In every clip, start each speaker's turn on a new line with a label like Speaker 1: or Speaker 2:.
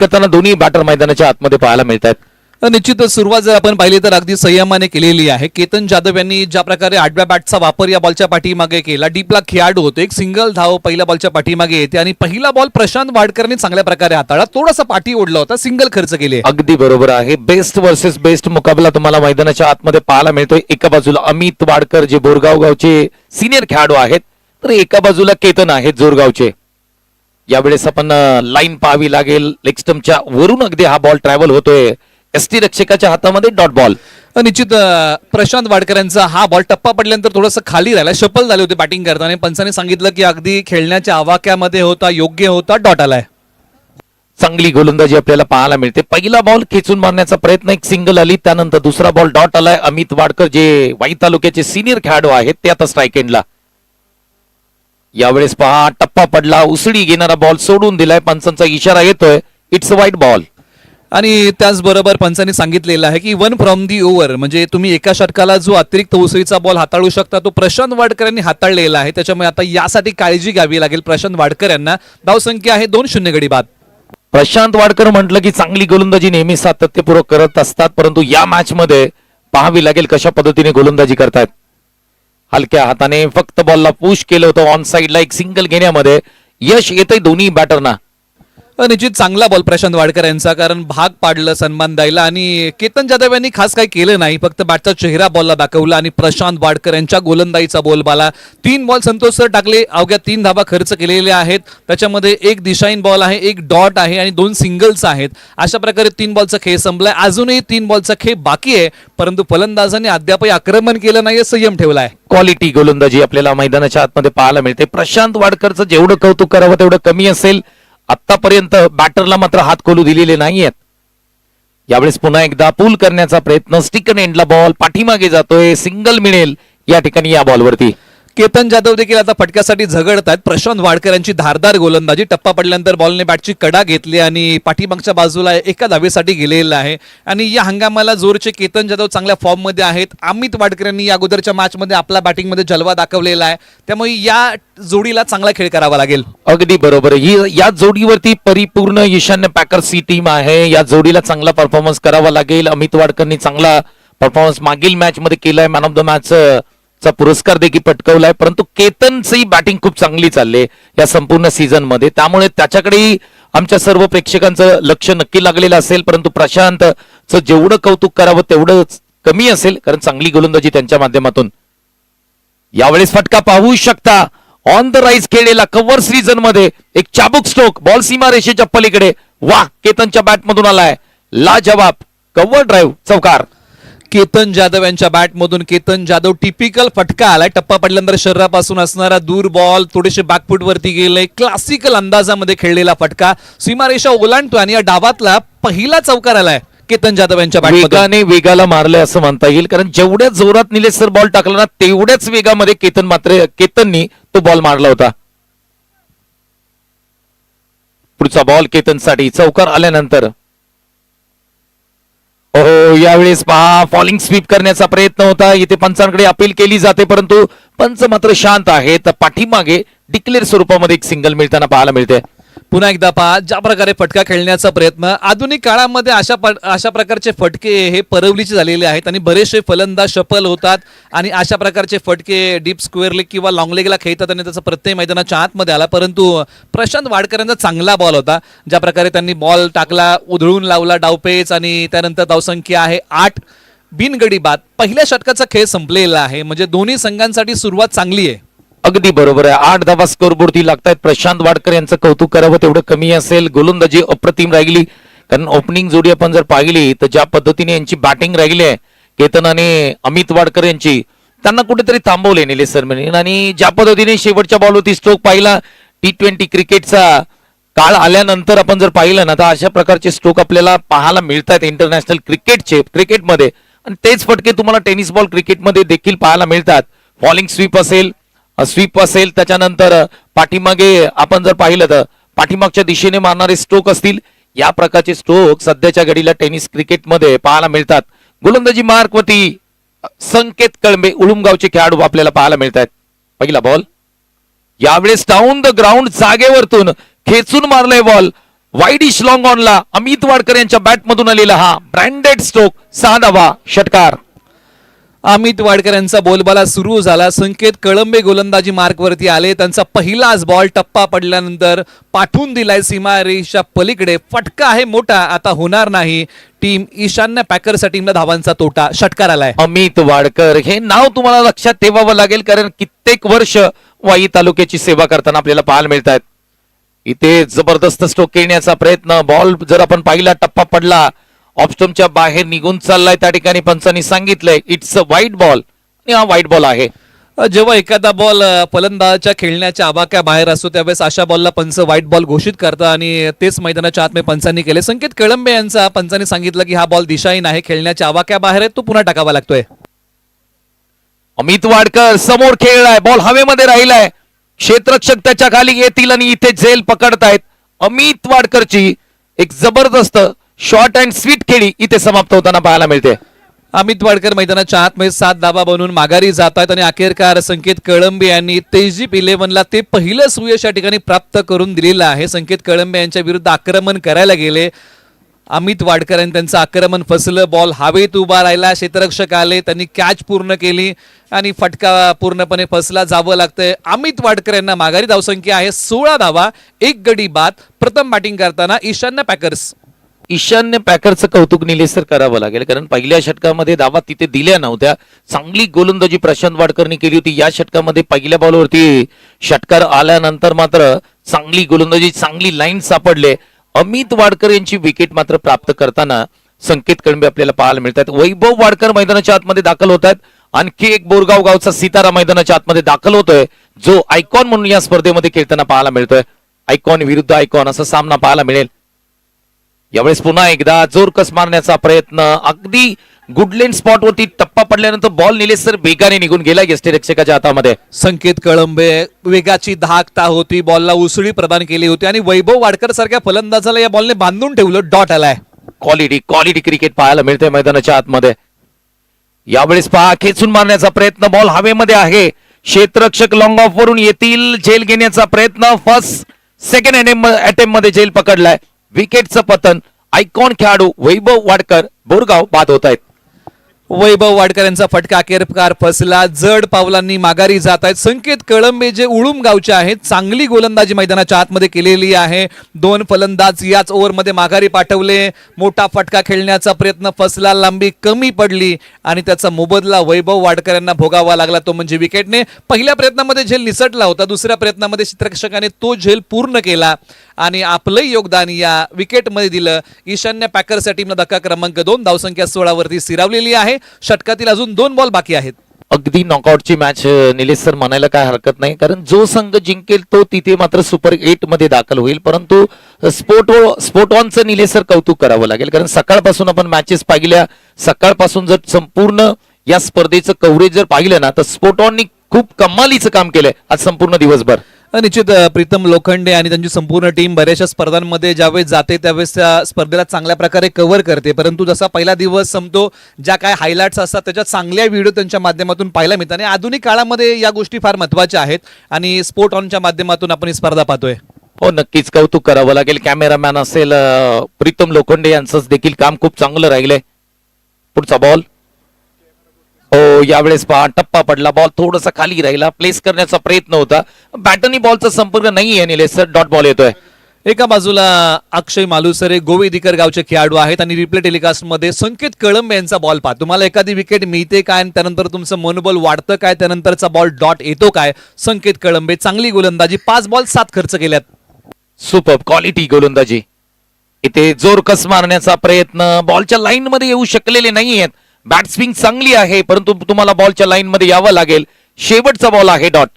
Speaker 1: करताना दोन्ही बॅटर मैदानाच्या आतमध्ये पाहायला मिळतात.
Speaker 2: निश्चितच सुरुवात जर आपण पाहिली तर अगदी संयमाने केलेली आहे. केतन जाधव यांनी ज्या प्रकारे 8व्या बॅटचा वापर या बॉलच्या पाठीमागे केला, डीपला खेळाडू होते, एक सिंगल धाव पहिल्या बॉलच्या पाठीमागे येते आणि पहिला बॉल प्रशांत वाडकरने चांगल्या प्रकारे हाताळला, थोडासा पाठी ओढला होता, सिंगल खर्च केले.
Speaker 1: अगदी बरोबर आहे. बेस्ट वर्सेस बेस्ट मुकाबला तुम्हाला मैदानाच्या आतमध्ये पाहायला मिळतोय. एका बाजूला अमित वाडकर जे बोरगाव गावचे सिनियर खेळाडू आहेत, तर एका बाजूला केतन आहेत जोरगावचे. यावेळेस आपण लाईन पाहावी लागेल. लेग स्टंपच्या वरून अगदी हा बॉल ट्रॅव्हल होतोय. एसटी रक्षकाच्या हातामध्ये डॉट बॉल.
Speaker 2: निश्चित प्रशांत वाडकर यांचा हा बॉल टप्पा पडल्यानंतर थोडंसं खाली राहिला, शफल झाले होते बॅटिंग करताना. पंचाने सांगितलं की अगदी खेळण्याच्या आवाक्यामध्ये होता, योग्य होता, डॉट आलाय.
Speaker 1: चांगली गोलंदाजी आपल्याला पाहायला मिळते. पहिला बॉल खेचून मारण्याचा प्रयत्न, एक सिंगल आली, त्यानंतर दुसरा बॉल डॉट आलाय. अमित वाडकर जे वाई तालुक्याचे सिनियर खेळाडू आहेत ते आता स्ट्राईक एंडला. यावेळेस पहा टप्पा पडला, उसळी घेणारा बॉल सोडून दिलाय. पंचांचा इशारा येतोय, इट्स अ वाईट बॉल.
Speaker 2: आणि त्याचबरोबर पंचांनी सांगितलेलं आहे की 1 फ्रॉम दी ओव्हर, म्हणजे तुम्ही एका षटकाला जो अतिरिक्त उसळीचा बॉल हाताळू शकता तो प्रशांत वाडकर यांनी हाताळलेला आहे. त्याच्यामुळे आता यासाठी काळजी घ्यावी लागेल प्रशांत वाडकर यांना. धावसंख्या आहे 2-0 गडी बाद.
Speaker 1: प्रशांत वाडकर म्हटलं की चांगली गोलंदाजी नेहमी सातत्यपूर्वक करत असतात, परंतु या मॅच मध्ये पाहावी लागेल कशा पद्धतीने गोलंदाजी करतायत. हलक्या हाताने फक्त बॉलला पुश केलं होतं ऑन साइडला, एक सिंगल घेण्यामध्ये यश येतंय दोन्ही बॅटरना.
Speaker 2: निश्चित चांगला बॉल प्रशांत वाडकर यांचा, कारण भाग पाडलं सन्मान द्यायला. आणि केतन जाधव यांनी खास काही केलं नाही, फक्त बॅटचा चेहरा बॉलला दाखवला आणि प्रशांत वाडकर यांच्या गोलंदाजीचा बोलबाला. 3 बॉल संतोष सर टाकले, अवघ्या 3 धावा खर्च केलेल्या आहेत. त्याच्यामध्ये एक दिशाहीन बॉल आहे, एक डॉट आहे आणि 2 सिंगल्स आहेत. अशा प्रकारे 3 बॉलचा खेळ संपलाय. अजूनही 3 बॉलचा खेळ बाकी आहे, परंतु फलंदाजांनी अद्यापही आक्रमण केलं नाही, संयम ठेवलाय.
Speaker 1: क्वालिटी गोलंदाजी आपल्याला मैदानाच्या आतमध्ये पाहायला मिळते. प्रशांत वाडकरचं जेवढं कौतुक करावं तेवढं कमी असेल. आतापर्यंत बॅटरला मात्र हात खोलू दिलेले नाहीयेत. यावेळेस पुन्हा एकदा पूल करण्याचा प्रयत्न, स्टिकन एंडला बॉल पाठीमागे जातोय, सिंगल मिळेल या ठिकाणी या बॉलवरती.
Speaker 2: केतन जाधव देखील आता फटक्यासाठी झगडतात. प्रशांत वाडकर यांची धारदार गोलंदाजी, टप्पा पडल्यानंतर बॉलने बॅटची कडा घेतली आणि पाठीमागच्या बाजूला एका धावेसाठी गेलेला आहे. आणि या हंगामाला जोरचे केतन जाधव चांगल्या फॉर्म मध्ये आहेत. अमित वाडकर यांनी या अगोदरच्या मॅच मध्ये आपला बॅटिंग मध्ये जलवा दाखवलेला आहे, त्यामुळे या जोडीला चांगला खेळ करावा लागेल.
Speaker 1: अगदी बरोबर. ही या जोडीवरती परिपूर्ण ईशान्य पॅकर्स ही टीम आहे. या जोडीला चांगला परफॉर्मन्स करावा लागेल. अमित वाडकरनी चांगला परफॉर्मन्स मागील मॅच मध्ये केलाय, मॅन ऑफ द मॅच चा पुरस्कार देखील पटकवलाय. परंतु केतनची बॅटिंग खूप चांगली चालली या संपूर्ण सीझन मध्ये, त्यामुळे त्याच्याकडेही आमच्या सर्व प्रेक्षकांचं लक्ष नक्की लागलेलं असेल. परंतु प्रशांतचं जेवढं कौतुक करावं तेवढं कमी असेल, कारण चांगली गोलंदाजी त्यांच्या माध्यमातून. यावेळेस फटका पाहू शकता, ऑन द राईज खेळलेला कव्हर सीझन मध्ये एक चाबुक स्ट्रोक, बॉल सीमा रेषेच्या पलीकडे. वाह, केतनच्या बॅट मधून आलाय लाजवाब कव्हर ड्राईव्ह, चौकार.
Speaker 2: केतन जाधव यांच्या बॅटमधून केतन जाधव टिपिकल फटका आलाय. टप्पा पडल्यानंतर शरीरापासून असणारा दूर बॉल थोडेसे बॅकफूट वरती गेले, क्लासिकल अंदाजामध्ये खेळलेला फटका, सीमारेषा ओलांडतोय आणि या डावातला पहिला चौकार आलाय केतन जाधव यांच्या बॅटमध्ये.
Speaker 1: वेगाला मारलंय असं म्हणता येईल, कारण जेवढ्या जोरात निलेश सर बॉल टाकला ना तेवढ्याच वेगामध्ये केतननी तो बॉल मारला होता. पुढचा बॉल केतनसाठी, चौकार आल्यानंतर हो यावेळेस पहा फॉलिंग स्वीप करण्याचा प्रयत्न होता. इथे पंचांकडे अपील केली जाते, परंतु पंच मात्र शांत आहेत. पाठीमागे डिक्लेअर स्वरूपामध्ये एक सिंगल मिळताना पाहायला मिळते.
Speaker 2: पुन्हा एकदा पहा ज्या प्रकारे फटका खेळण्याचा प्रयत्न. आधुनिक काळामध्ये अशा प्रकारचे फटके हे परवलीचे झालेले आहेत आणि बरेचसे फलंदाज सफल होतात आणि अशा प्रकारचे फटके डीप स्क्वेअर लेग किंवा लॉंग लेगला खेळतात आणि त्याचा प्रत्येक मैदानाच्या आतमध्ये आला. परंतु प्रशांत वाडकर यांचा चांगला बॉल होता, ज्या प्रकारे त्यांनी बॉल टाकला, उधळून लावला डावपेच आणि त्यानंतर धावसंख्या आहे 8, बिनगडी बाद. पहिल्या षटकाचा खेळ संपलेला आहे, म्हणजे दोन्ही संघांसाठी सुरुवात चांगली आहे.
Speaker 1: अगदी बरोबर आहे. 8 धावा स्कोरबोर्डती लागतायत. प्रशांत वाडकर यांचं कौतुक करावं तेवढं कमी असेल. गोलंदाजी अप्रतिम राहिली, कारण ओपनिंग जोडी आपण जर पाहिली तर ज्या पद्धतीने यांची बॅटिंग राहिली आहे केतन आणि अमित वाडकर यांची, त्यांना कुठेतरी थांबवले निलेश सरमनी. आणि ज्या पद्धतीने शेवटच्या बॉलवरती स्ट्रोक पाहिला, T20 क्रिकेटचा काळ आल्यानंतर आपण जर पाहिलं ना तर अशा प्रकारचे स्ट्रोक आपल्याला पाहायला मिळतात इंटरनॅशनल क्रिकेटमध्ये. आणि तेच फटके तुम्हाला टेनिस बॉल क्रिकेटमध्ये देखील पाहायला मिळतात. फॉलिंग स्वीप असेल, त्याच्यानंतर पाठीमागे आपण जर पाहिलं तर पाठीमागच्या दिशेने मारणारे स्ट्रोक असतील, या प्रकारचे स्ट्रोक सध्याच्या घडीला टेनिस क्रिकेटमध्ये पाहायला मिळतात. गोलंदाजी मार्कवरती संकेत कळंबे उळुमगावचे खेळाडू आपल्याला पाहायला मिळतात. पहिला बॉल यावेळेस डाऊन द ग्राउंड, जागेवरतून खेचून मारलाय बॉल. वाईडिश लॉंग ऑनला अमित वाडकर यांच्या बॅटमधून आलेला हा ब्रँडेड स्ट्रोक 6 धावा षटकार.
Speaker 2: अमित वाडकर यांचा बोलबाला सुरू झाला. संकेत कळंबे गोलंदाजी मार्कवरती आले. त्यांचा पहिलाच बॉल टप्पा पडल्यानंतर पाठवून दिलाय सीमारेषा पलीकडे. फटका आहे मोठा, आता होणार नाही. टीम ईशान्य पॅकर्स टीमला धावांचा तोटा. षटकार आलाय.
Speaker 1: अमित वाडकर हे नाव तुम्हाला लक्षात ठेवावं लागेल, कारण कित्येक वर्ष वाई तालुक्याची सेवा करताना आपल्याला पाहायला मिळत आहेत. इथे जबरदस्त स्ट्रोक खेळण्याचा प्रयत्न. बॉल जर आपण पाहिला टप्पा पडला, ऑफस्टमच्या बाहेर निघून चाललाय. त्या ठिकाणी पंचांनी सांगितलंय इट्स अ व्हाईट बॉल, आणि हा व्हाईट बॉल आहे.
Speaker 2: जेव्हा एखादा बॉल फलंदाजाच्या खेळण्याच्या आवाक्या बाहेर असतो त्यावेळेस अशा बॉलला पंच व्हाईट बॉल घोषित करतात, आणि तेच मैदानाच्या आतमध्ये पंचांनी केले. संकेत कळंबे यांचा पंचांनी सांगितलं की हा बॉल दिशाहीन आहे, खेळण्याच्या आवाक्या बाहेर आहे, तो पुन्हा टाकावा लागतोय.
Speaker 1: अमित वाडकर समोर खेळलाय, बॉल हवेमध्ये राहिलाय. क्षेत्ररक्षक त्याच्या खाली येतील आणि इथे झेल पकडतायत. अमित वाडकरची एक जबरदस्त शॉर्ट अँड स्वीट खेळी इथे समाप्त होताना पाहायला मिळते.
Speaker 2: अमित वाडकर मैदानाच्या आतमध्ये 7 धावा बनवून माघारी जात आहेत, आणि अखेरकार संकेत कळंबे यांनी तेजदीप 11ला ते पहिलं सुयश या ठिकाणी प्राप्त करून दिलेलं आहे. संकेत कळंबे यांच्या विरुद्ध आक्रमण करायला गेले. अमित वाडकर यांनी त्यांचं आक्रमण फसलं. बॉल हवेत उभा राहिला. क्षेत्ररक्षक आले, त्यांनी कॅच पूर्ण केली आणि फटका पूर्णपणे फसला. जावं लागतंय. अमित वाडकर यांना माघारी धावसंख्या आहे 16 धावा, 1 गडी बाद. प्रथम बॅटिंग करताना ईशान्य पॅकर्स.
Speaker 1: ईशान्य पॅकरचं कौतुक निलेश सर करावं लागेल, कारण पहिल्या षटकामध्ये धावा तिथे दिल्या नव्हत्या. चांगली गोलंदाजी प्रशांत वाडकरनी केली होती. या षटकामध्ये पहिल्या बॉलवरती षटकार आल्यानंतर मात्र चांगली गोलंदाजी, चांगली लाईन सापडले. अमित वाडकर यांची विकेट मात्र प्राप्त करताना संकेत कळंबे आपल्याला पाहायला मिळतात. वैभव वाडकर मैदानाच्या आतमध्ये दाखल होत आहेत. आणखी एक बोरगाव गावचा सितारा मैदानाच्या आतमध्ये दाखल होतोय, जो आयकॉन म्हणून या स्पर्धेमध्ये खेळताना पाहायला मिळतोय. आयकॉन विरुद्ध आयकॉन असा सामना पाहायला मिळेल. यावेळेस पुन्हा एकदा जोरकस मारण्याचा प्रयत्न. अगदी गुडलेन स्पॉट वरती टप्पा पडल्यानंतर बॉल निलेश सर वेगाने निघून गेला यष्टीरक्षकाच्या हातामध्ये.
Speaker 2: संकेत कळंबे वेगाची धाकता होती, बॉलला उसळी प्रदान केली होती, आणि वैभव वाडकर सारख्या फलंदाजाला या बॉलने बांधून ठेवलं. डॉट आलाय.
Speaker 1: क्वालिटी क्रिकेट पाहायला मिळते मैदानाच्या आतमध्ये. यावेळेस पहा खेचून मारण्याचा प्रयत्न. बॉल हवेमध्ये आहे. क्षेत्ररक्षक लॉंग ऑफ वरून येतील. झेल घेण्याचा प्रयत्न. फर्स्ट सेकंड अटेम्प्ट मध्ये झेल पकडलाय. विकेटचं पतन. आयकॉन खेळाडू वैभव वाडकर बोरगाव बाद होत आहेत.
Speaker 2: वैभव वाडकर यांचा फटका अखेरकार फसला. जड पावलांनी माघारी जात आहेत. संकेत कळंबे जे उळूम गावचे आहेत, चांगली गोलंदाजी मैदानाच्या आतमध्ये केलेली आहे. 2 फलंदाज याच ओव्हरमध्ये माघारी पाठवले. मोठा फटका खेळण्याचा प्रयत्न फसला. लांबी कमी पडली आणि त्याचा मोबदला वैभव वाडकर यांना भोगावा लागला, तो म्हणजे विकेटने. पहिल्या प्रयत्नामध्ये झेल निसटला होता, दुसऱ्या प्रयत्नामध्ये क्षेत्ररक्षकाने तो झेल पूर्ण केला आणि आपलं योगदान या विकेटमध्ये दिलं. ईशान्य पॅकर्स टीमला धक्का क्रमांक 2, धावसंख्या 16 वरती स्थिरावलेली आहे. षटकातील अजून 2 बॉल बाकी आहेत.
Speaker 1: अगदी नॉकआउटची मॅच निलेश सर म्हणायला काय हरकत नाही, कारण जो संघ जिंकेल तो तिथे मात्र सुपर 8 मध्ये दाखल होईल. परंतु स्पोर्ट ऑनचं निलेश सर कौतुक करावं लागेल, कारण सकाळपासून आपण मॅचेस पाहिल्या. सकाळपासून जर संपूर्ण या स्पर्धेचं कव्हरेज जर पाहिलं ना, तर स्पोर्ट ऑननी खूप कमालीचं काम केलंय आज संपूर्ण दिवसभर.
Speaker 2: निश्चित प्रीतम लोखंडे आणि त्यांची संपूर्ण टीम बऱ्याचशा स्पर्धांमध्ये ज्यावेळेस जाते त्यावेळेस त्या स्पर्धेला चांगल्या प्रकारे कव्हर करते. परंतु जसा पहिला दिवस संपतो, ज्या काय हायलाइट्स असतात त्याच्यात चांगल्या व्हिडिओ त्यांच्या माध्यमातून पाहायला मिळतात, आणि आधुनिक काळामध्ये या गोष्टी फार महत्त्वाच्या आहेत, आणि स्पोर्ट ऑनच्या माध्यमातून आपण ही स्पर्धा पाहतोय.
Speaker 1: हो, नक्कीच कौतुक करावं लागेल. कॅमेरामॅन असेल प्रीतम लोखंडे यांचंच देखील काम खूप चांगलं राहिलंय. पुढचा बॉल. हो, यावेळेस पहा टप्पा पडला. बॉल थोडासा खाली राहिला. प्लेस करण्याचा प्रयत्न होता. बॅटनी बॉलचा संपर्क नाहीये निलेश सर. डॉट बॉल येतोय.
Speaker 2: एका बाजूला अक्षय मालुसरे गोवेदीकर गावचे खेळाडू आहेत, आणि रिप्ले टेलिकास्ट मध्ये संकेत कळंबे यांचा बॉल पहा. तुम्हाला एखादी विकेट मिळते काय, त्यानंतर तुमचं मनोबल वाढतं काय, त्यानंतरचा बॉल डॉट येतो काय. संकेत कळंबे चांगली गोलंदाजी, 5 बॉल 7 खर्च केल्यात.
Speaker 1: सुपर क्वालिटी गोलंदाजी. इथे जोरकस मारण्याचा प्रयत्न. बॉलच्या लाईन मध्ये येऊ शकलेले नाहीयेत. बॅट स्विंग चांगली आहे, परंतु तुम्हाला बॉलच्या लाईन मध्ये यावं लागेल. शेवटचा बॉल आहे डॉट.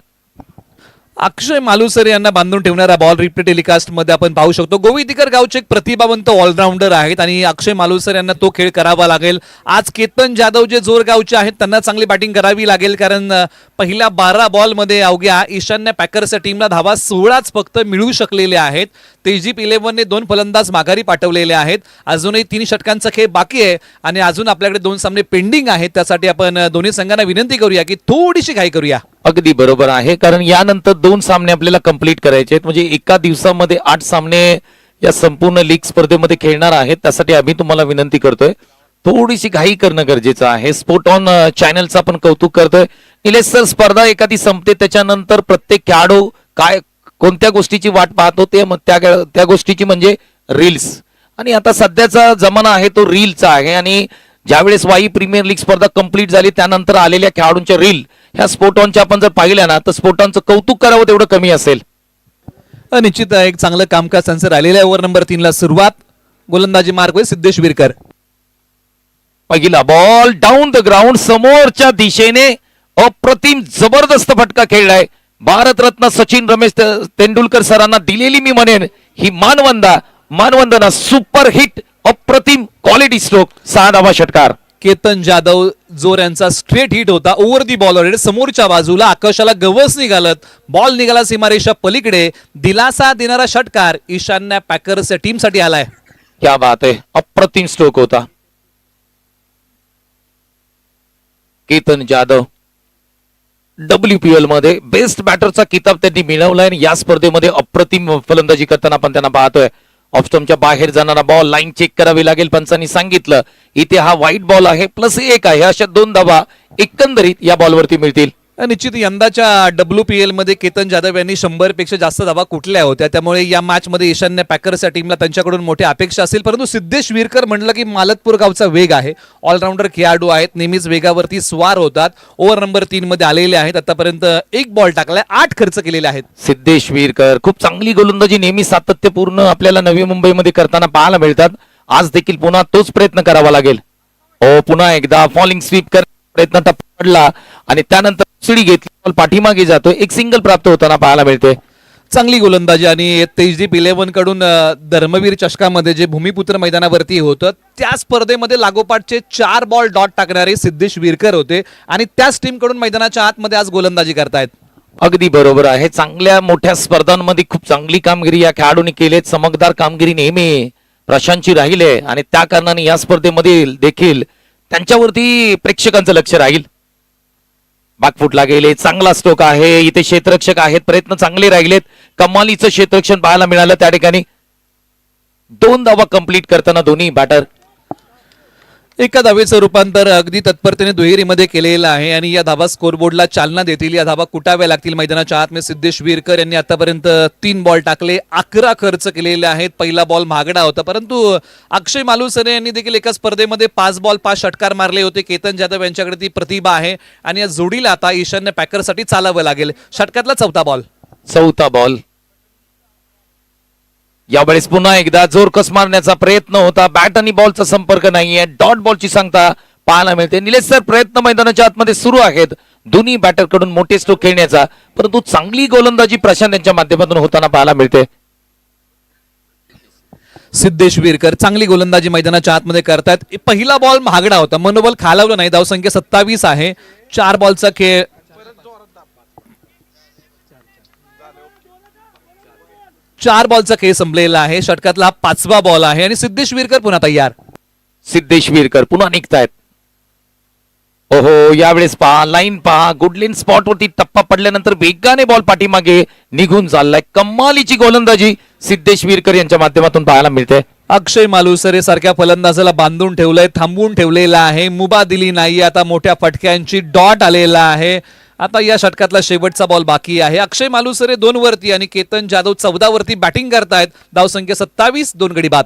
Speaker 2: अक्षय मालुसरे यांना बांधून ठेवणारा बॉल रिप्ले टेलिकास्ट मध्ये आपण पाहू शकतो. गोवेदीकर गावचे एक प्रतिभावंत ऑलराऊंडर आहेत, आणि अक्षय मालुसरे यांना तो खेळ करावा लागेल. आज केतन जाधव जे जोर गावचे आहेत त्यांना चांगली बॅटिंग करावी लागेल, कारण पहिल्या 12 बॉलमध्ये अवघ्या ईशान्य पॅकर्सच्या टीमला धावा 16च फक्त मिळू शकलेल्या आहेत. तेजदीप 11ने 2 फलंदाज माघारी पाठवलेले आहेत. अजूनही 3 षटकांचा खेळ बाकी आहे, आणि अजून आपल्याकडे 2 सामने पेंडिंग आहेत. त्यासाठी आपण दोन्ही संघांना विनंती करूया की थोडीशी घाई करूया.
Speaker 1: अगदी बरोबर आहे, कारण यानंतर 2 सामने आपल्याला कंप्लीट करायचे आहेत. म्हणजे एका दिवसामध्ये 8 सामने या संपूर्ण लीग स्पर्धेमध्ये खेळणार आहेत त्यासाठी आम्ही तुम्हाला विनंती करतोय थोडीशी घाई करणं गरजेचं आहे. स्पोर्ट ऑन चॅनलचं आपण कौतुक करतोय. निलेश सर, स्पर्धा एखादी संपते त्याच्यानंतर प्रत्येक खेळाडू काय कोणत्या गोष्टीची वाट पाहतो ते त्या गोष्टीची म्हणजे रील्स. आणि आता सध्याचा जमाना आहे तो रीलचा आहे आणि ज्यावेळेस वाई प्रीमियर लीग स्पर्धा कंप्लीट झाली त्यानंतर आलेल्या खेळाडूंच्या रील ह्या स्पोर्ट ऑनच्या आपण जर पाहिल्या ना तर स्पोर्ट ऑनचं कौतुक करावं तेवढं कमी असेल.
Speaker 2: निश्चित एक चांगलं कामकाज त्यांचं राहिलेलं आहे. ओव्हर नंबर 3 ला सुरुवात. गोलंदाजी मार्ग सिद्धेश विरकर.
Speaker 1: पहिला बॉल डाऊन द ग्राउंड समोरच्या दिशेने अप्रतिम जबरदस्त फटका खेळलाय. भारतरत्न सचिन रमेश तेंडुलकर सरांना दिलेली मी म्हणेन ही मानवंदना सुपर हिट अप्रतिम क्वालिटी स्ट्रोक 6 धावा षटकार.
Speaker 2: केतन जाधव जोर यांचा स्ट्रेट हिट होता ओव्हर दी बॉल समोरच्या बाजूला आकाशाला गवस निघालत बॉल निघाला सीमारेषा पलीकडे. दिलासा देणारा षटकार ईशान्य पॅकर्स टीमसाठी आलाय.
Speaker 1: क्या बात आहे, अप्रतिम स्ट्रोक होता. केतन जाधव WPL मध्ये बेस्ट बॅटरचा किताब त्यांनी मिळवलाय आणि या स्पर्धेमध्ये अप्रतिम फलंदाजी करताना आपण त्यांना पाहतोय. ऑफस्टम्पच्या बाहेर जाणारा बॉल लाईन चेक करावी लागेल. पंचांनी सांगितलं इथे हा व्हाईट बॉल आहे +1 आहे. अशा 2 धावा एकंदरीत या बॉलवरती मिळतील.
Speaker 2: निश्चित यंदाच्या WPL मध्ये केतन जाधव यांनी 100 पेक्षा जास्त धावा कुठल्या होत्या त्यामुळे या मॅच मध्ये ईशान्य पॅकर्सच्या टीमला त्यांच्याकडून मोठी अपेक्षा असेल. परंतु सिद्धेश विरकर म्हणलं की मालतपूर गावचा वेग आहे. ऑलराऊंडर खेळाडू आहेत, नेहमीच वेगावरती स्वार होतात. ओव्हर नंबर 3 मध्ये आलेले आहेत. आतापर्यंत 1 बॉल टाकलाय, 8 खर्च केलेले आहेत.
Speaker 1: सिद्धेश विरकर खूप चांगली गोलंदाजी नेहमी सातत्यपूर्ण आपल्याला नवी मुंबईमध्ये करताना पाहायला मिळतात. आज देखील पुन्हा तोच प्रयत्न करावा लागेल. पुन्हा एकदा फॉलिंग स्वीप कर प्रयत्न पडला आणि त्यानंतर सुडी घेतली पाठीमागे जातोय. एक सिंगल प्राप्त होताना पाहायला मिळते.
Speaker 2: चांगली गोलंदाजी आणि तेजदीप 11 कडून धर्मवीर चषकामध्ये जे भूमिपुत्र मैदानावरती होतं त्या स्पर्धेमध्ये लागोपाठचे 4 बॉल डॉट टाकणारे सिद्धेश विरकर होते आणि त्याच टीम कडून मैदानाच्या आतमध्ये आज गोलंदाजी करतायत.
Speaker 1: अगदी बरोबर आहे. चांगल्या मोठ्या स्पर्धांमध्ये खूप चांगली कामगिरी या खेळाडूंनी केली. चमकदार कामगिरी नेहमी प्रशांतची राहील आणि त्या कारणाने या स्पर्धेमध्ये देखील त्यांच्यावरती प्रेक्षकांचं लक्ष राहील. बॅकफुटला गेले, चांगला स्ट्रोक आहे. इथे क्षेत्ररक्षक आहेत, प्रयत्न चांगले राहिलेत. कमालीचं क्षेत्ररक्षण पाहायला मिळालं त्या ठिकाणी. 2 धावा कंप्लीट करताना दोन्ही बॅटर.
Speaker 2: एका धावेचं रूपांतर अगदी तत्परतेने दुहेरीमध्ये केलेलं आहे आणि या धावा स्कोरबोर्डला चालना देतील. या धावा कुटाव्या लागतील मैदानाच्या आतमध्ये. सिद्धेश विरकर यांनी आतापर्यंत 3 बॉल टाकले, 11 खर्च केलेले आहेत. पहिला बॉल महागडा होता परंतु अक्षय मालुसरे यांनी देखील एका स्पर्धेमध्ये 5 बॉल 5 षटकार मारले होते. केतन जाधव यांच्याकडे ती प्रतिभा आहे आणि या जोडीला आता ईशान्य पॅकरसाठी चालावं लागेल. षटकातला चौथा बॉल.
Speaker 1: यावेळेस पुन्हा एकदा जोरकस मारण्याचा प्रयत्न होता. बॅट आणि बॉलचा संपर्क नाहीये. डॉट बॉलची सांगता पाहायला मिळते. निलेश सर, प्रयत्न मैदानाच्या आतमध्ये सुरू आहेत दोन्ही बॅटर कडून मोठे स्ट्रोक खेळण्याचा, परंतु चांगली गोलंदाजी प्रशांत यांच्या माध्यमातून होताना पाहायला मिळते.
Speaker 2: सिद्धेश विरकर चांगली गोलंदाजी मैदानाच्या आतमध्ये करतात. पहिला बॉल महागडा होता, मनोबल खालावलं नाही. धावसंख्या 27 आहे. 4 बॉलचा खेळ. चार बॉलचा खेळ संपलेला आहे. षटकातला 5वा बॉल आहे आणि सिद्धेश विरकर पुन्हा तयार.
Speaker 1: सिद्धेश विरकर पुन्हा निघतायत. ओहो, यावेळेस पहा लाईन पहा. गुडलिन स्पॉट वरती टप्पा पडल्यानंतर वेगाने बॉल पाठीमागे निघून चाललाय. कमालीची गोलंदाजी सिद्धेश विरकर यांच्या माध्यमातून पाहायला मिळते.
Speaker 2: अक्षय मालुसरे सारख्या फलंदाजाला बांधून ठेवलंय, थांबवून ठेवलेला आहे. मुभा दिली नाही. आता मोठ्या फटक्यांची डॉट आलेला आहे. आता या षटकातला शेवटचा बॉल बाकी आहे. अक्षय मालुसरे 2 वरती आणि केतन जाधव 14 वरती बॅटिंग करतायत. धावसंख्या 27, 2 गडी बाद.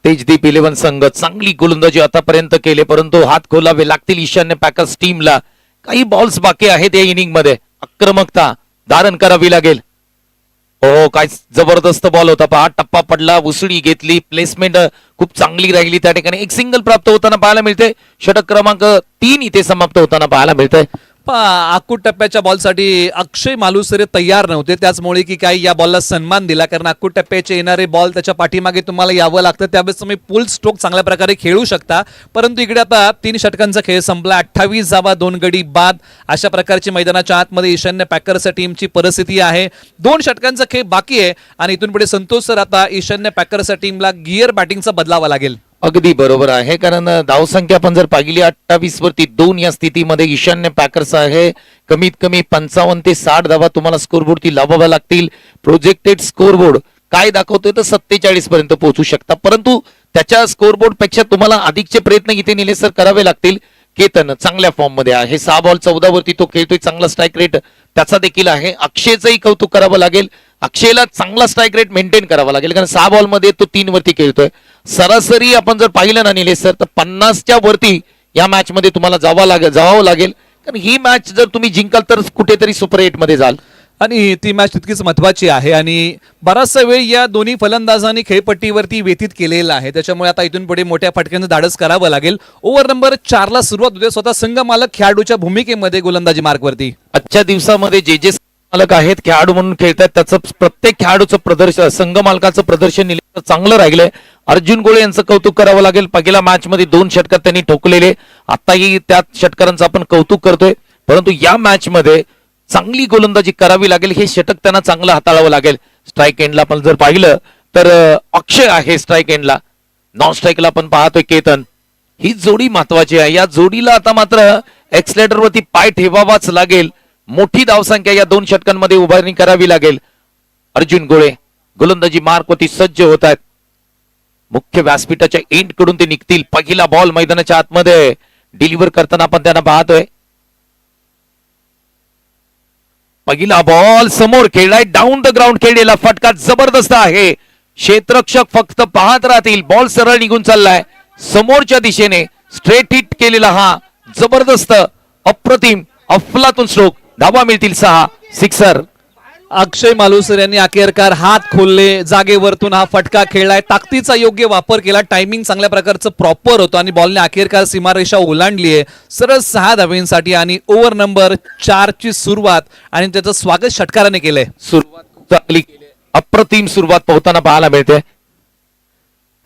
Speaker 1: तेजदीप 11 संघ चांगली गोलंदाजी आतापर्यंत केले, परंतु हात खोलावे लागतील ईशान्य पॅकर्स टीमला. काही बॉल्स बाकी आहेत या इनिंग मध्ये. आक्रमकता धारण करावी लागेल. हो, काय जबरदस्त बॉल होता पहा. टप्पा पडला, उसळी घेतली, प्लेसमेंट खूप चांगली राहिली. त्या ठिकाणी एक सिंगल प्राप्त होताना पाहायला मिळते. षटक क्रमांक 3 इथे समाप्त होताना पाहायला मिळतंय.
Speaker 2: आकूट टप्प्याच्या बॉलसाठी अक्षय मालुसरे तयार नव्हते, त्याचमुळे की काही या बॉलला सन्मान दिला. कारण आकूट टप्प्याचे येणारे बॉल त्याच्या पाठीमागे तुम्हाला यावं लागतं, त्यावेळेस तुम्ही फुल स्ट्रोक चांगल्या प्रकारे खेळू शकता. परंतु इकडे आता 3 षटकांचा खेळ संपला. 28 धावा, 2 गडी बाद. अशा प्रकारची मैदानाच्या आतमध्ये ईशान्य पॅकर्स टीमची परिस्थिती आहे. 2 षटकांचा खेळ बाकी आहे आणि इथून पुढे संतोष सर आता ईशान्य पॅकर्स टीमला गिअर बॅटिंगचा बदलावा लागेल.
Speaker 1: अगदी बरोबर आहे, कारण धावसंख्या आपण जर पाहिली 28 वरती 2 या स्थितीमध्ये ईशान्य पॅकर्स आहे. कमीत कमी 55 ते 60 धावा तुम्हाला स्कोरबोर्डची लावाव्या लागतील. प्रोजेक्टेड स्कोरबोर्ड काय दाखवतोय तर 47 पर्यंत पोहोचू शकता, परंतु त्याच्या स्कोरबोर्ड पेक्षा तुम्हाला अधिकचे प्रयत्न इथे निलेश सर करावे लागतील. केतन चांगल्या फॉर्म मध्ये आहे, 6 बॉल 14 वरती तो खेळतोय, चांगला स्ट्राईक रेट त्याचा देखील आहे. अक्षयचंही कौतुक करावं लागेल, अक्षयला चांगला स्ट्राईक रेट मेंटेन करावा लागेल, कारण 6 बॉल मध्ये तो 3 वरती खेळतोय. सरासरी आपण जर पाहिलं ना निलेश सर, तर 50च्या वरती या मॅच मध्ये तुम्हाला जावं लागेल, कारण ही मॅच जर तुम्ही जिंकाल तर कुठेतरी सुपर 8 मध्ये जाल.
Speaker 2: आणि ती मॅच तितकीच महत्वाची आहे आणि बराचसा वेळ या दोन्ही फलंदाजांनी खेळपट्टीवरती व्यतीत केलेला आहे, त्याच्यामुळे आता इथून पुढे मोठ्या फटक्याचं धाडस करावं लागेल. ओव्हर नंबर 4 ला सुरुवात होते, स्वतः संघ मालक खेळाडूच्या भूमिकेमध्ये गोलंदाजी मार्कवरती.
Speaker 1: आजच्या दिवसामध्ये जे मालक आहेत खेळाडू म्हणून खेळतात, त्याचं प्रत्येक खेळाडूचं प्रदर्शन, संघ मालकाचं प्रदर्शन निलेश चांगलं राहिलंय. अर्जुन गोळे यांचं कौतुक करावं लागेल, पहिल्या मॅच मध्ये 2 षटकार त्यांनी ठोकलेले, आताही त्या षटकारांचं आपण कौतुक करतोय, परंतु या मॅच मध्ये चांगली गोलंदाजी करावी लागेल, हे षटक त्यांना चांगलं हाताळावं लागेल. स्ट्राईक एंडला आपण जर पाहिलं तर अक्षय आहे स्ट्राईक एंडला, नॉन स्ट्राईकला आपण पाहतोय केतन. ही जोडी महत्वाची आहे, या जोडीला आता मात्र एक्सलेटर वरती पाय ठेवावाच लागेल. मोठी धावसंख्या या 2 षटकांमध्ये उभारणी करावी लागेल. अर्जुन गोळे गोलंदाजी मार्कवरती सज्ज होत आहेत, मुख्य व्यासपीठाच्या एंड कडून ते निघतील. पहिला बॉल मैदानाच्या आतमध्ये डिलिव्हर करताना आपण त्यांना पाहतोय. पहिला बॉल समोर खेळलाय, डाऊन द ग्राउंड खेळलेला फटका जबरदस्त आहे. क्षेत्ररक्षक फक्त पाहत राहतील, बॉल सरळ निघून चाललाय समोरच्या दिशेने, स्ट्रेट हिट केलेला हा जबरदस्त अप्रतिम अफलातून स्ट्रोक. धावा मिळतील 6, सिक्सर.
Speaker 2: अक्षय मालुसर यांनी अखेरकार हात खोलले, जागेवरतून हा फटका खेळलाय, ताकदीचा योग्य वापर केला, टायमिंग चांगल्या प्रकारचं प्रॉपर होतं आणि बॉलने अखेरकार सीमारेषा ओलांडली आहे सरळ 6 धावांसाठी. आणि ओव्हर नंबर 4 ची सुरुवात आणि त्याचं स्वागत षटकाराने केलंय.
Speaker 1: सुरुवात चांगली, अप्रतिम सुरुवात पोहताना पाहायला मिळते.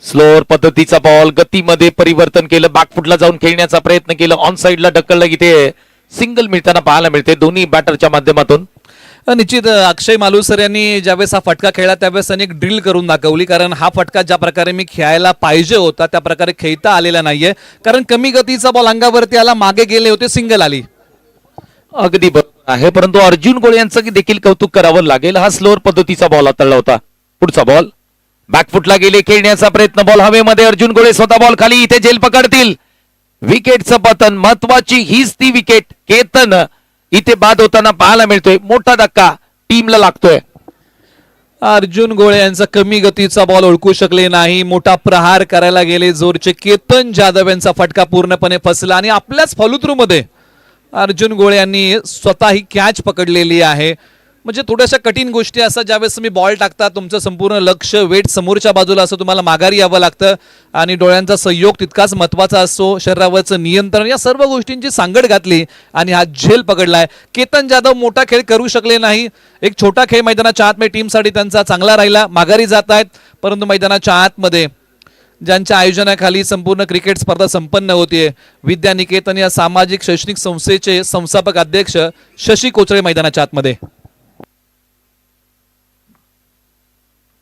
Speaker 1: स्लोअर पद्धतीचा बॉल, गतीमध्ये परिवर्तन केलं, बॅकफुटला जाऊन खेळण्याचा प्रयत्न केला, ऑन साइडला ढकललं, इथे सिंगल मिळताना पाहायला मिळते दोन्ही बॅटरच्या माध्यमातून.
Speaker 2: निश्चित अक्षय मालुसर यांनी ज्यावेळेस हा फटका खेळला त्यावेळेस त्यांनी एक ड्रिल करून दाखवली, कारण हा फटका ज्या प्रकारे मी खेळायला पाहिजे होता त्या प्रकारे खेळता आलेला नाहीये, कारण कमी गतीचा बॉल अंगावरती आला, मागे गेले होते, सिंगल आली.
Speaker 1: अगदी बरोबर आहे, परंतु अर्जुन गोळे यांचं देखील कौतुक करावं लागेल. हा स्लोअर पद्धतीचा बॉल हाताळला होता. पुढचा बॉल बॅकफुटला गेले, खेळण्याचा प्रयत्न, बॉल हवेमध्ये, अर्जुन गोळे स्वतः बॉल खाली, इथे झेल पकडतील. विकेटचं पतन, महत्वाची हीच ती विकेट. केतन इथे बाद होताना पाहायला मिळतोय, मोठा धक्का टीमला लागतोय.
Speaker 2: अर्जुन गोळे यांचा कमी गतीचा बॉल ओळखू शकले नाही, मोठा प्रहार करायला गेले जोरचे. केतन जाधव यांचा फटका पूर्णपणे फसला आणि आपल्याच फॉलोथ्रू मध्ये अर्जुन गोळे यांनी स्वतः ही कॅच पकडलेली आहे. म्हणजे थोड्याशा कठीण गोष्टी असतात, ज्यावेळेस तुम्ही बॉल टाकता तुमचं संपूर्ण लक्ष वेट समोरच्या बाजूला असं तुम्हाला माघारी यावं लागतं आणि डोळ्यांचा सहयोग तितकाच महत्वाचा असतो, शरीरावरचं नियंत्रण, या सर्व गोष्टींची सांगड घातली आणि हा झेल पकडलाय. केतन जाधव मोठा खेळ करू शकले नाही, एक छोटा खेळ मैदानाच्या आतमध्ये टीमसाठी त्यांचा चांगला राहिला, माघारी जात आहेत, परंतु मैदानाच्या आतमध्ये ज्यांच्या आयोजनाखाली संपूर्ण क्रिकेट स्पर्धा संपन्न होतीये, विद्यानिकेतन या सामाजिक शैक्षणिक संस्थेचे संस्थापक अध्यक्ष शशी कोचळे मैदानाच्या आतमध्ये.